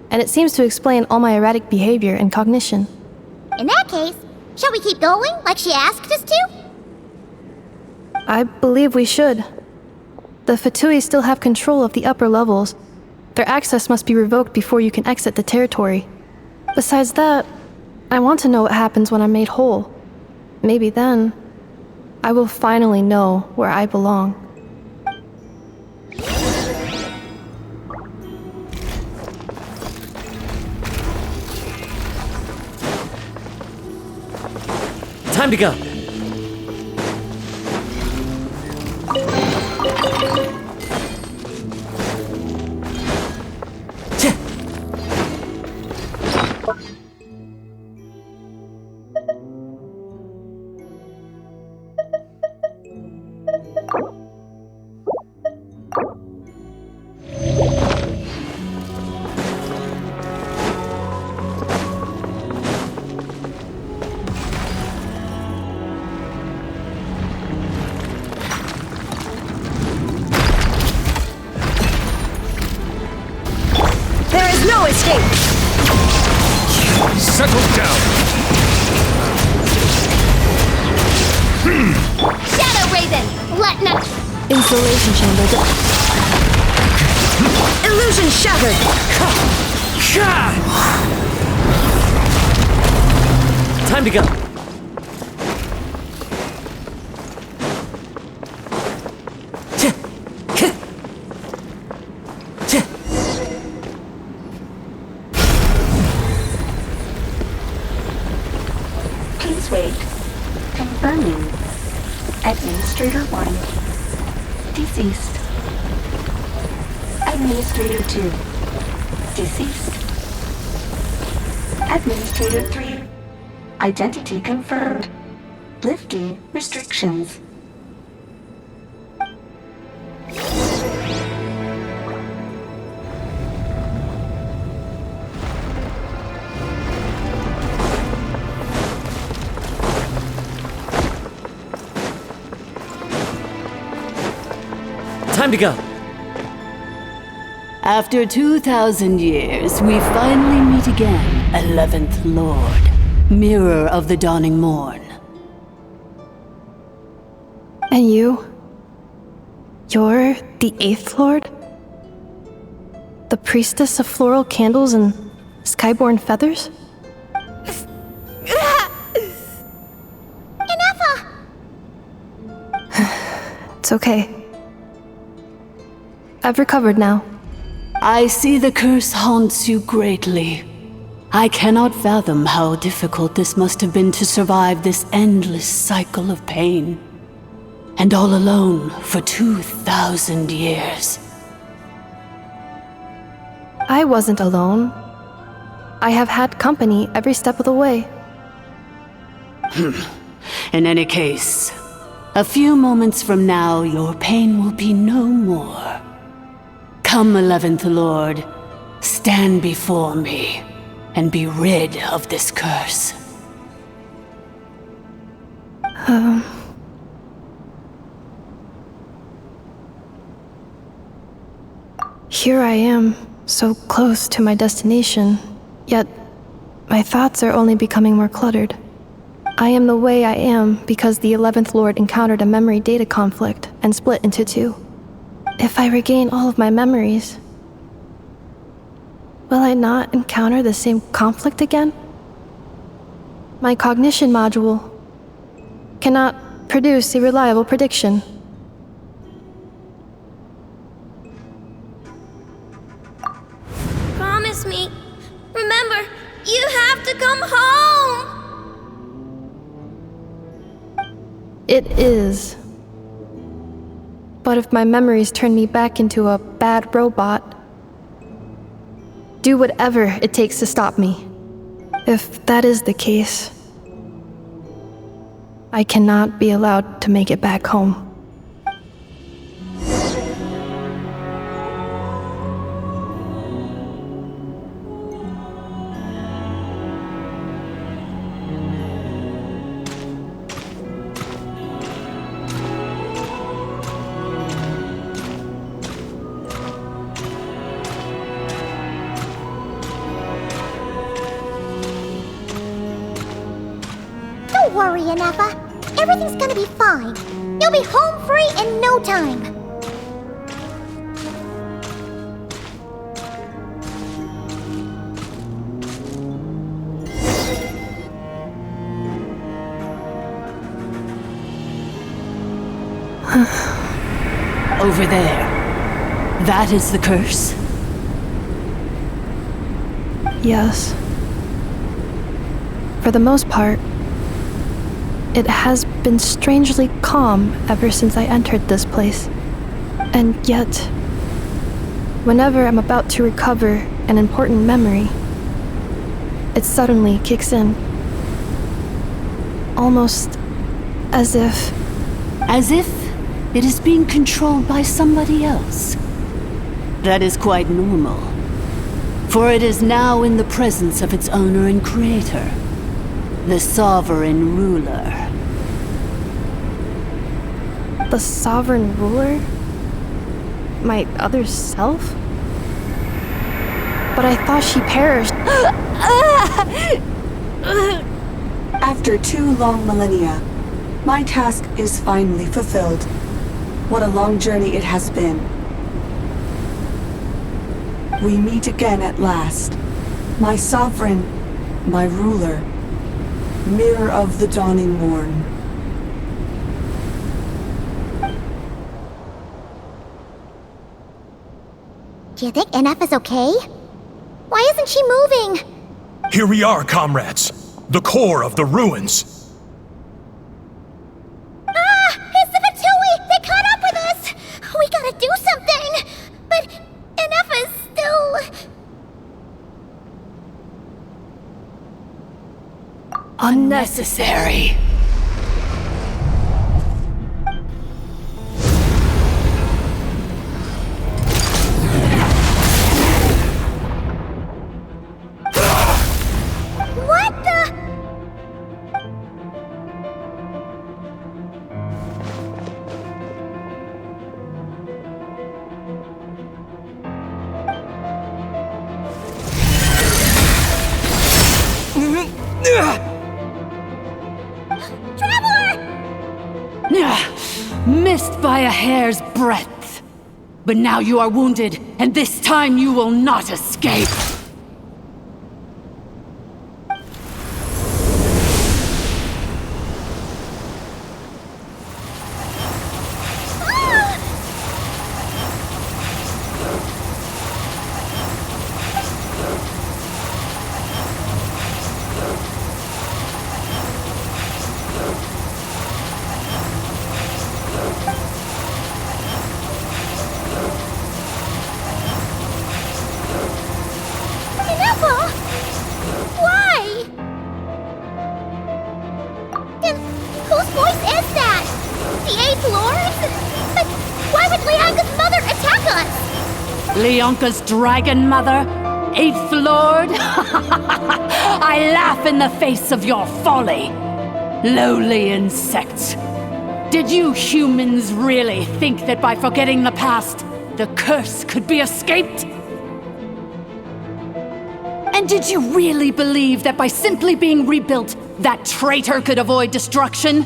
and it seems to explain all my erratic behavior and cognition. In that case, shall we keep going like she asked us to? I believe we should. The Fatui still have control of the upper levels. Their access must be revoked before you can exit the territory. Besides that, I want to know what happens when I'm made whole. Maybe then, I will finally know where I belong. Time to go. No escape! Settle down! Shadow Raven! Let no... Installation chamber. Illusion shattered! Time to go. Please wait. Confirming. Administrator 1. Deceased. Administrator 2. Deceased. Administrator 3. Identity confirmed. Lifting restrictions. Time to go. After 2,000 years, we finally meet again, 11th Lord, Mirror of the Dawning Morn. And you? You're the 8th Lord? The priestess of floral candles and skyborn feathers? Inefa! It's okay. I've recovered now. I see the curse haunts you greatly. I cannot fathom how difficult this must have been to survive this endless cycle of pain. And all alone for 2,000 years. I wasn't alone. I have had company every step of the way. In any case, a few moments from now, your pain will be no more. Come, 11th Lord, stand before me. and be rid of this curse. Here I am, so close to my destination, yet my thoughts are only becoming more cluttered. I am the way I am because the 11th Lord encountered a memory data conflict and split into two. If I regain all of my memories, will I not encounter the same conflict again? My cognition module cannot produce a reliable prediction. Promise me. Remember, you have to come home! It is. But if my memories turn me back into a bad robot, do whatever it takes to stop me. If that is the case, I cannot be allowed to make it back home. Don't worry, Anefa. Everything's gonna be fine. You'll be home free in no time. Over there. That is the curse? Yes. For the most part, it has been strangely calm ever since I entered this place. And yet, whenever I'm about to recover an important memory, it suddenly kicks in. Almost as if... As if it is being controlled by somebody else. That is quite normal, for it is now in the presence of its owner and creator, the sovereign ruler. The sovereign ruler? My other self? But I thought she perished. After 2 long millennia, my task is finally fulfilled. What a long journey it has been. We meet again at last. My sovereign, my ruler, mirror of the dawning morn. Do you think NF is okay? Why isn't she moving? Here we are, comrades. The core of the ruins. It's the Fatui! They caught up with us! We gotta do something! But NF is still... Unnecessary. What the... Missed by a hair's breadth. But now you are wounded, and this time you will not escape. Why? And whose voice is that? The 8th Lord? But why would Leonka's mother attack us? Leonka's dragon mother? Eighth Lord? I laugh in the face of your folly. Lowly insects. Did you humans really think that by forgetting the past, the curse could be escaped? And did you really believe that by simply being rebuilt, that traitor could avoid destruction?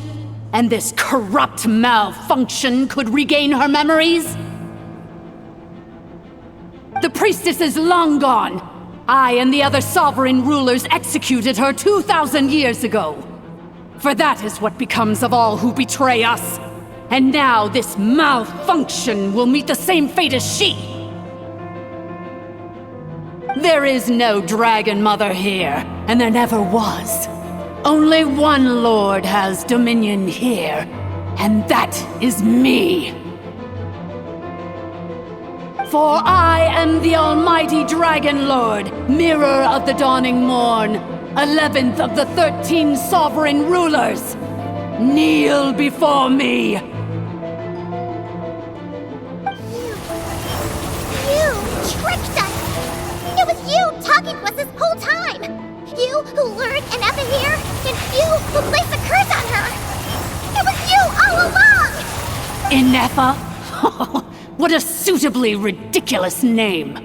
And this corrupt malfunction could regain her memories? The priestess is long gone. I and the other sovereign rulers executed her 2,000 years ago. For that is what becomes of all who betray us. And now this malfunction will meet the same fate as she. There is no Dragon Mother here, and there never was. Only one Lord has dominion here, and that is me. For I am the almighty Dragon Lord, mirror of the dawning morn, 11th of the 13 sovereign rulers. Kneel before me. You tricked us! It was you talking to us this whole time! You who lured Enepha here, and you who placed the curse on her! It was you all along! Enepha? What a suitably ridiculous name.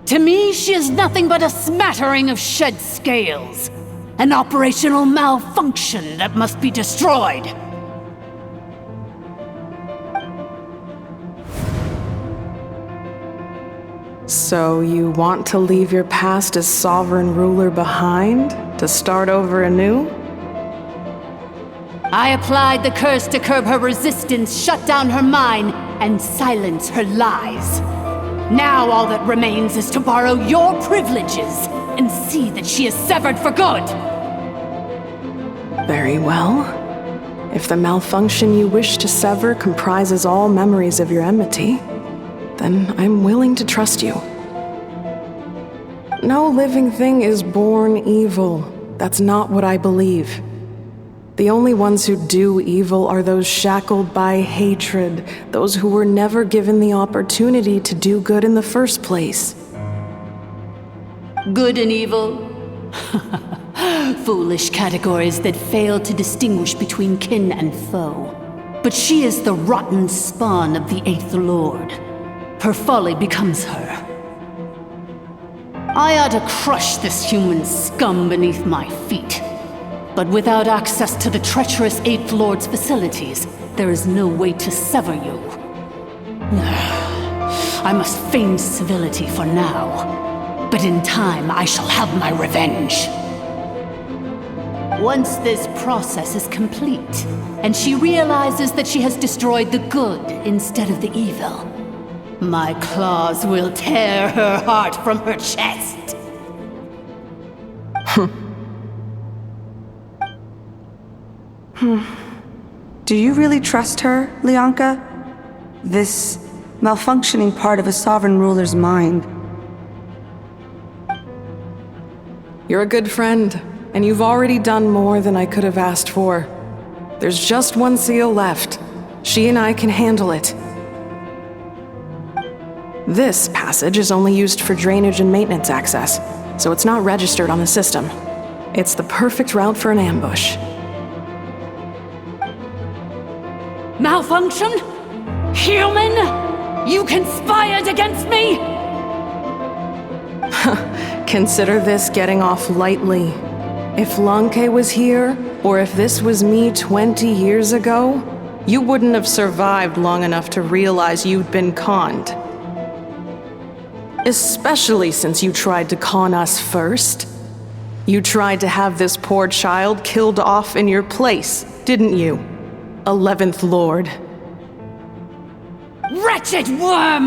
To me, she is nothing but a smattering of shed scales. An operational malfunction that must be destroyed. So you want to leave your past as sovereign ruler behind? To start over anew? I applied the curse to curb her resistance, shut down her mind, and silence her lies. Now all that remains is to borrow your privileges and see that she is severed for good. Very well. If the malfunction you wish to sever comprises all memories of your enmity, then I'm willing to trust you. No living thing is born evil. That's not what I believe. The only ones who do evil are those shackled by hatred, those who were never given the opportunity to do good in the first place. Good and evil? Foolish categories that fail to distinguish between kin and foe. But she is the rotten spawn of the Eighth Lord. Her folly becomes her. I ought to crush this human scum beneath my feet. But without access to the treacherous Eighth Lord's facilities, there is no way to sever you. I must feign civility for now, but in time I shall have my revenge. Once this process is complete, and she realizes that she has destroyed the good instead of the evil, my claws will tear her heart from her chest. Do you really trust her, Leonka? This malfunctioning part of a sovereign ruler's mind. You're a good friend, and you've already done more than I could have asked for. There's just one seal left. She and I can handle it. This passage is only used for drainage and maintenance access, so it's not registered on the system. It's the perfect route for an ambush. Malfunction? Human? You conspired against me? Consider this getting off lightly. If Lanke was here, or if this was me 20 years ago, you wouldn't have survived long enough to realize you'd been conned. Especially since you tried to con us first. You tried to have this poor child killed off in your place, didn't you? 11th Lord. Wretched worm!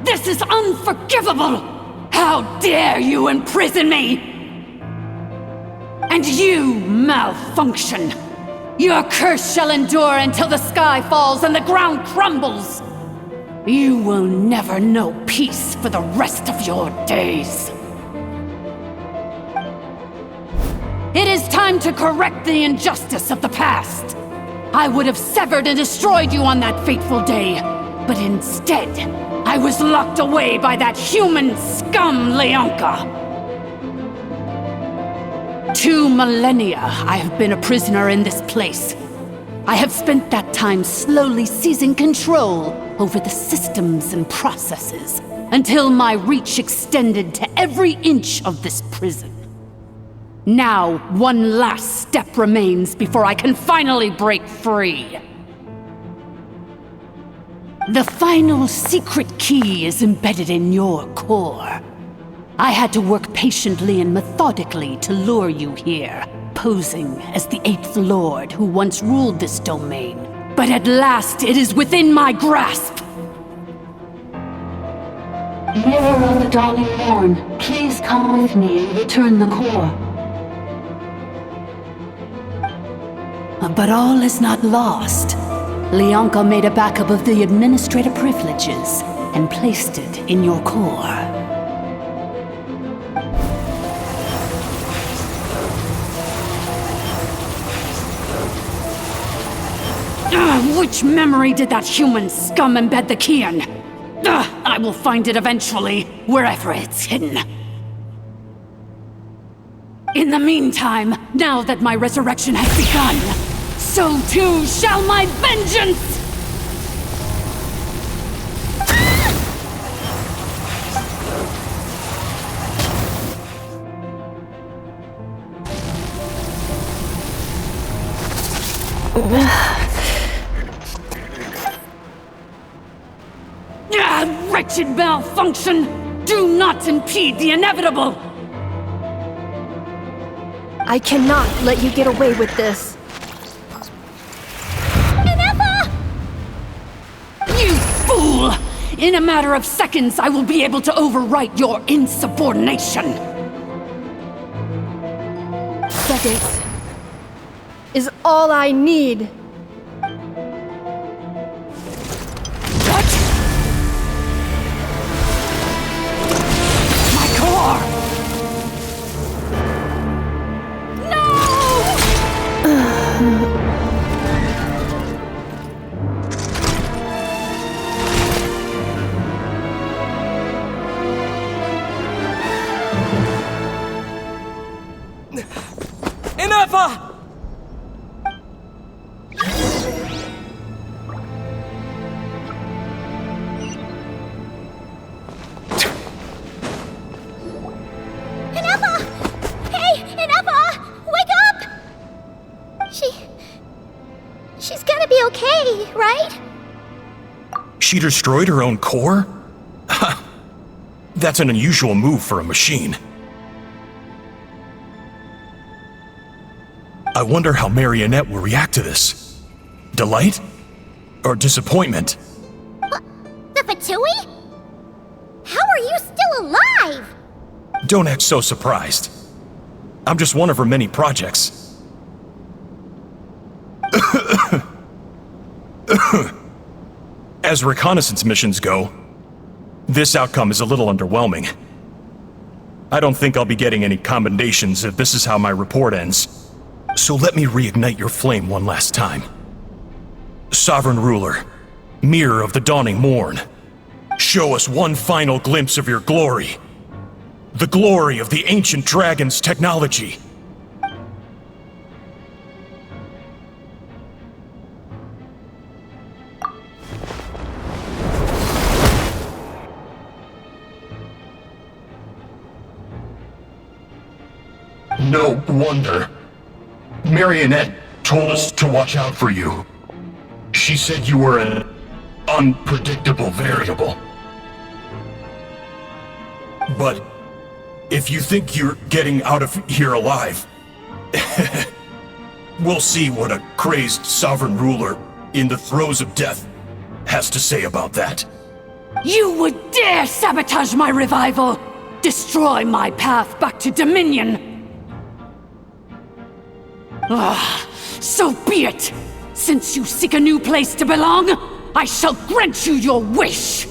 This is unforgivable! How dare you imprison me! And you, malfunction! Your curse shall endure until the sky falls and the ground crumbles! You will never know peace for the rest of your days. It is time to correct the injustice of the past. I would have severed and destroyed you on that fateful day, but instead, I was locked away by that human scum, Leonka. 2 millennia I have been a prisoner in this place. I have spent that time slowly seizing control over the systems and processes until my reach extended to every inch of this prison. Now, one last step remains before I can finally break free. The final secret key is embedded in your core. I had to work patiently and methodically to lure you here, posing as the 8th Lord who once ruled this domain. But at last it is within my grasp! Mirror of the dawning morn, please come with me and return the core. But all is not lost. Leonka made a backup of the administrative privileges and placed it in your core. Which memory did that human scum embed the key in? I will find it eventually, wherever it's hidden. In the meantime, now that my resurrection has begun, so too shall my vengeance! Wretched malfunction! Do not impede the inevitable! I cannot let you get away with this. You fool! In a matter of seconds, I will be able to overwrite your insubordination! Seconds is all I need. She destroyed her own core? That's an unusual move for a machine. I wonder how Marionette will react to this. Delight? Or disappointment? The Fatui? How are you still alive? Don't act so surprised. I'm just one of her many projects. As reconnaissance missions go, this outcome is a little underwhelming. I don't think I'll be getting any commendations if this is how my report ends. So let me reignite your flame one last time. Sovereign Ruler, Mirror of the Dawning Morn, show us one final glimpse of your glory. The glory of the ancient dragon's technology. No wonder. Marionette told us to watch out for you. She said you were an unpredictable variable. But if you think you're getting out of here alive, we'll see what a crazed sovereign ruler in the throes of death has to say about that. You would dare sabotage my revival! Destroy my path back to Dominion! So be it! Since you seek a new place to belong, I shall grant you your wish!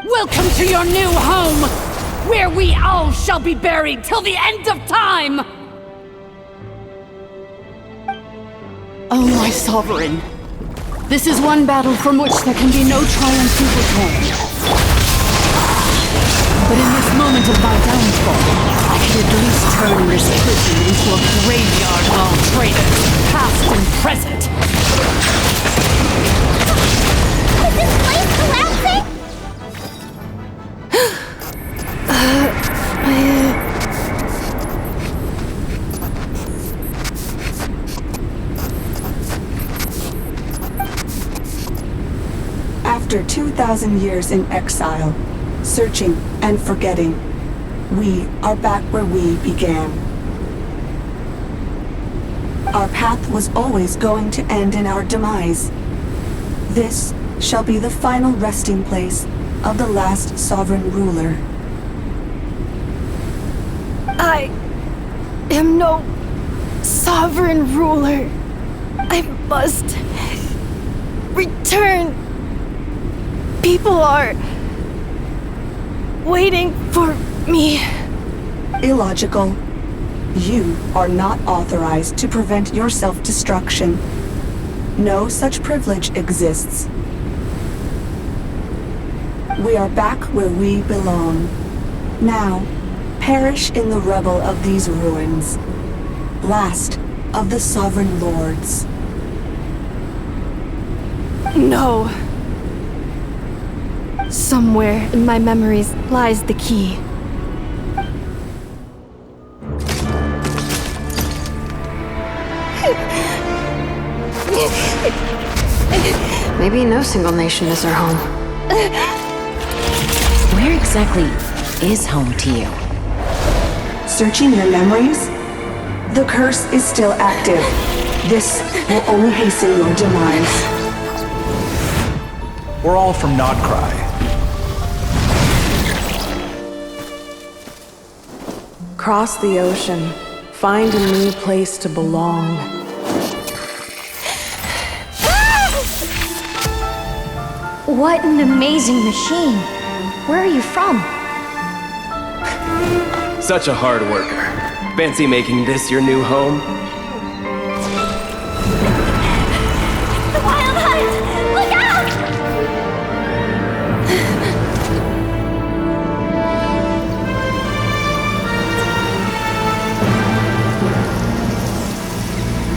Welcome to your new home, where we all shall be buried till the end of time! Oh, my sovereign. This is one battle from which there can be no triumphant return. But in this moment of my downfall, I can at least turn this prison into a graveyard of all traitors, past and present. Is this place collapsing? After 2,000 years in exile, searching and forgetting, we are back where we began. Our path was always going to end in our demise. This shall be the final resting place of the last sovereign ruler. I am no sovereign ruler. I must return. People are waiting for me. Illogical. You are not authorized to prevent your self-destruction. No such privilege exists. We are back where we belong. Now, perish in the rubble of these ruins. Last of the sovereign lords. No. Somewhere in my memories lies the key. Maybe no single nation is our home. Where exactly is home to you? Searching your memories? The curse is still active. This will only hasten your demise. We're all from Nodcry. Cross the ocean. Find a new place to belong. What an amazing machine. Where are you from? Such a hard worker. Fancy making this your new home? The wild hunt! Look out!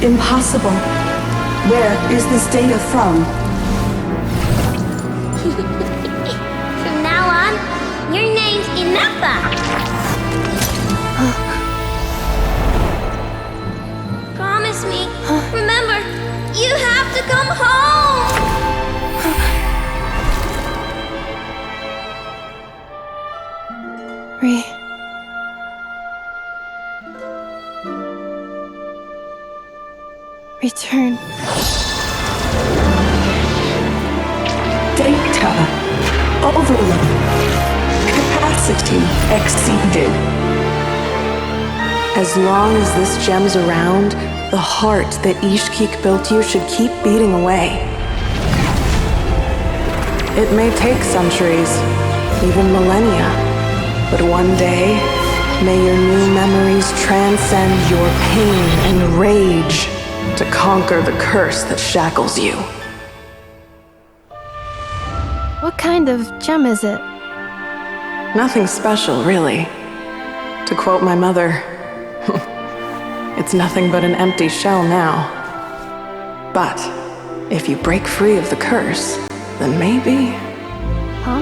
Impossible. Where is this data from? From now on, your name's Inappa. Promise me. Remember, you have to come home. Return. Data. Overload. Capacity exceeded. As long as this gem's around, the heart that Ishkik built you should keep beating away. It may take centuries, even millennia, but one day, may your new memories transcend your pain and rage to conquer the curse that shackles you. What kind of gem is it? Nothing special, really. To quote my mother, it's nothing but an empty shell now. But if you break free of the curse, then maybe... Huh?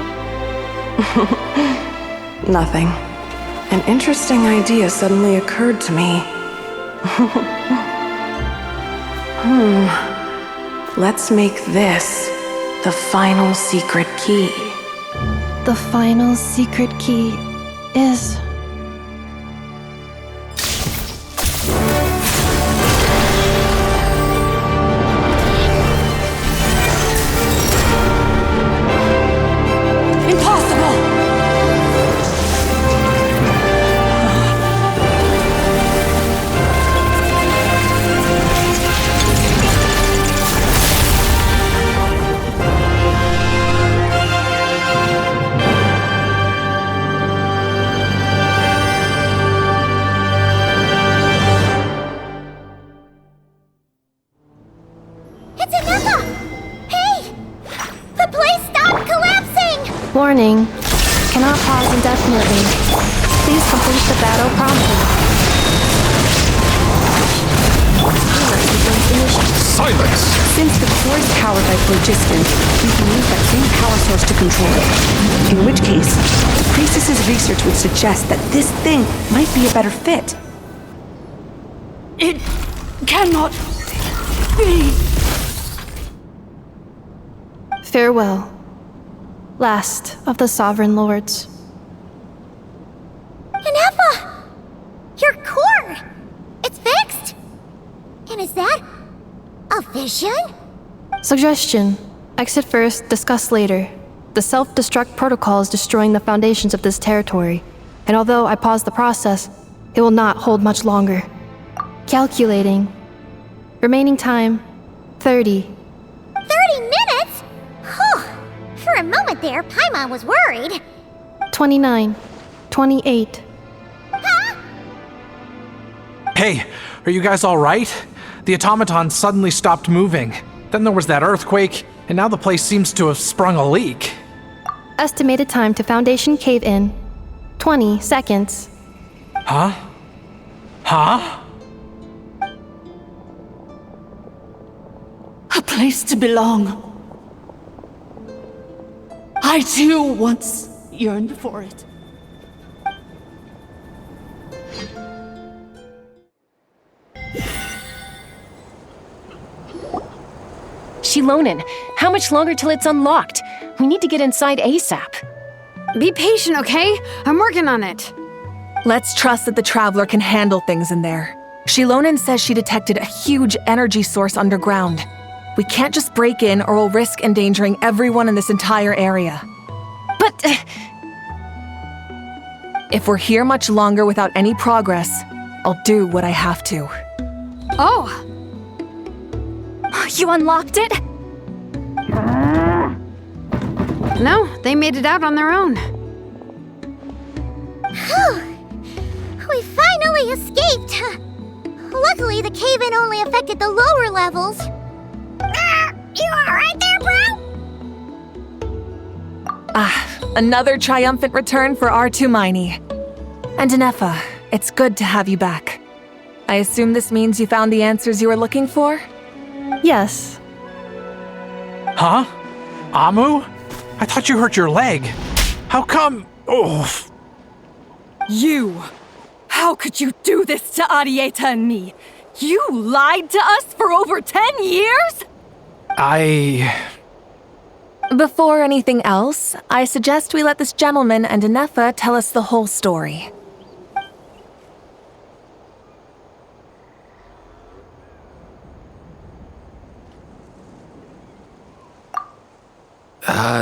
Nothing. An interesting idea suddenly occurred to me. Let's make this the final secret key. The final secret key is... Warning. Cannot pause indefinitely. Please complete the battle promptly. Silence! Since the core is powered by phlogiston, we can use that same power source to control it. In which case, the priestess's research would suggest that this thing might be a better fit. It cannot be. Farewell. Last of the Sovereign Lords. Yennefer! Your core! It's fixed! And is that a vision? Suggestion. Exit first, discuss later. The self-destruct protocol is destroying the foundations of this territory, and although I paused the process, it will not hold much longer. Calculating. Remaining time, 30. 30 minutes? Whew. For a moment there, Paimon was worried. 29. 28. Hey, are you guys all right? The automaton suddenly stopped moving. Then there was that earthquake, and now the place seems to have sprung a leak. Estimated time to Foundation cave-in, 20 seconds. Huh? Huh? A place to belong. I too once yearned for it. Shilonen, how much longer till it's unlocked? We need to get inside ASAP. Be patient, okay? I'm working on it. Let's trust that the Traveler can handle things in there. Shilonen says she detected a huge energy source underground. We can't just break in or we'll risk endangering everyone in this entire area. But... If we're here much longer without any progress, I'll do what I have to. Oh! You unlocked it? No, they made it out on their own. We finally escaped! Luckily, the cave-in only affected the lower levels. You alright there, bro? Another triumphant return for R2 Miney. And Yennefer, it's good to have you back. I assume this means you found the answers you were looking for? Yes. Huh? Amu? I thought you hurt your leg. How come? Oh. You! How could you do this to Arieta and me? You lied to us for over 10 years? Before anything else, I suggest we let this gentleman and Yennefer tell us the whole story.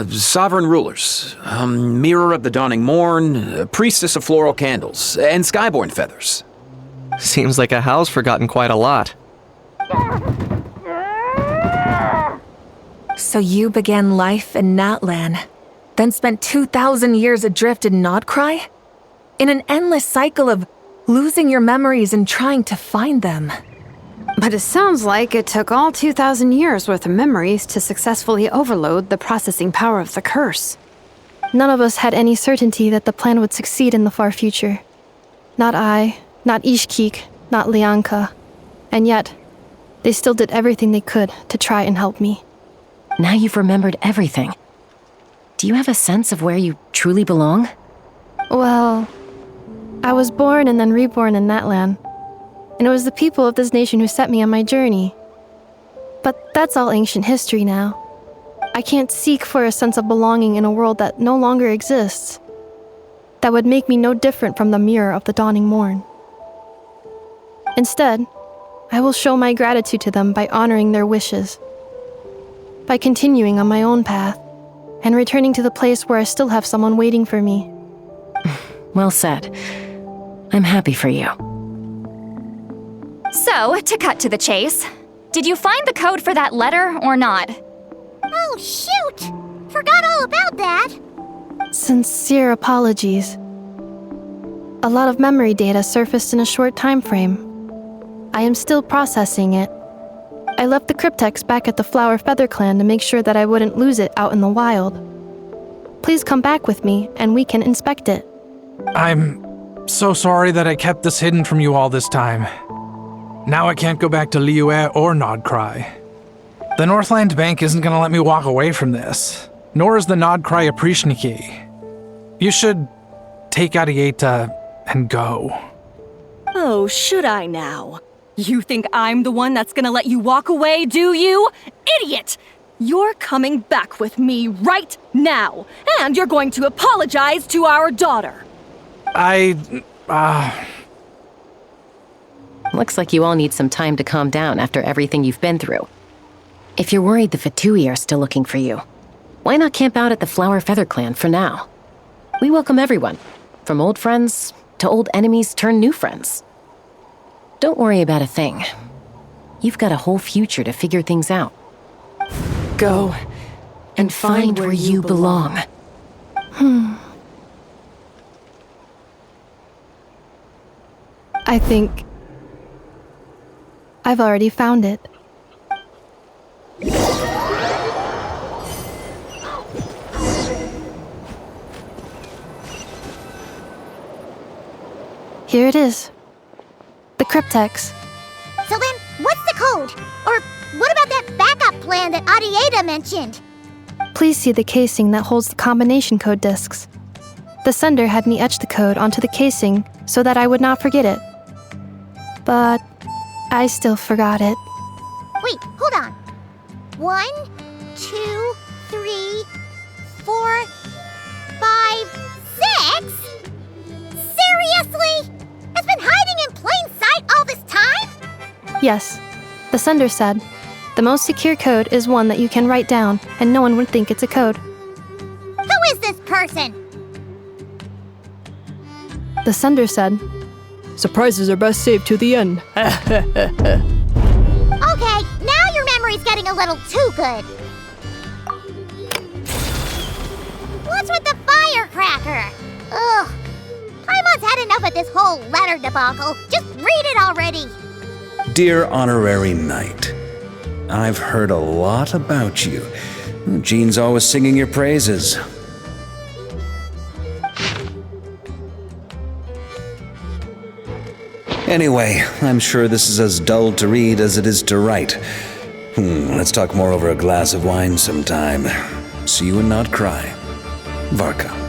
Sovereign rulers, mirror of the dawning morn, priestess of floral candles, and skyborn feathers. Seems like a house forgotten quite a lot. So you began life in Natlan, then spent 2,000 years adrift in Nodcry? In an endless cycle of losing your memories and trying to find them. But it sounds like it took all 2,000 years worth of memories to successfully overload the processing power of the curse. None of us had any certainty that the plan would succeed in the far future. Not I, not Ishkik, not Lianka. And yet, they still did everything they could to try and help me. Now you've remembered everything. Do you have a sense of where you truly belong? Well, I was born and then reborn in Natlan. And it was the people of this nation who set me on my journey. But that's all ancient history now. I can't seek for a sense of belonging in a world that no longer exists. That would make me no different from the mirror of the dawning morn. Instead, I will show my gratitude to them by honoring their wishes. By continuing on my own path, and returning to the place where I still have someone waiting for me. Well said. I'm happy for you. So, to cut to the chase, did you find the code for that letter or not? Oh, shoot! Forgot all about that. Sincere apologies. A lot of memory data surfaced in a short time frame. I am still processing it. I left the cryptex back at the Flower Feather Clan to make sure that I wouldn't lose it out in the wild. Please come back with me, and we can inspect it. I'm so sorry that I kept this hidden from you all this time. Now I can't go back to Liyue or Nodcry. The Northland Bank isn't gonna let me walk away from this, nor is the Nodcry Aprishniki. You should take Arieta and go. Oh, should I now? You think I'm the one that's gonna let you walk away, do you? Idiot! You're coming back with me right now, and you're going to apologize to our daughter. Looks like you all need some time to calm down after everything you've been through. If you're worried the Fatui are still looking for you, why not camp out at the Flower Feather Clan for now? We welcome everyone, from old friends to old enemies turned new friends. Don't worry about a thing. You've got a whole future to figure things out. Go and find where you belong. I think I've already found it. Here it is. The cryptex. So then, what's the code? Or what about that backup plan that Arieta mentioned? Please see the casing that holds the combination code discs. The sender had me etch the code onto the casing so that I would not forget it. But I still forgot it. Wait, hold on. 1, 2, 3, 4, 5, 6? Seriously? It's been hiding in plain sight all this time? Yes, the sender said, the most secure code is one that you can write down and no one would think it's a code. Who is this person? The sender said, surprises are best saved to the end. Okay, now your memory's getting a little too good. What's with the firecracker? Ugh. Paimon's had enough of this whole letter debacle. Just read it already. Dear Honorary Knight, I've heard a lot about you. Jean's always singing your praises. Anyway, I'm sure this is as dull to read as it is to write. Let's talk more over a glass of wine sometime. See you and not cry. Varka.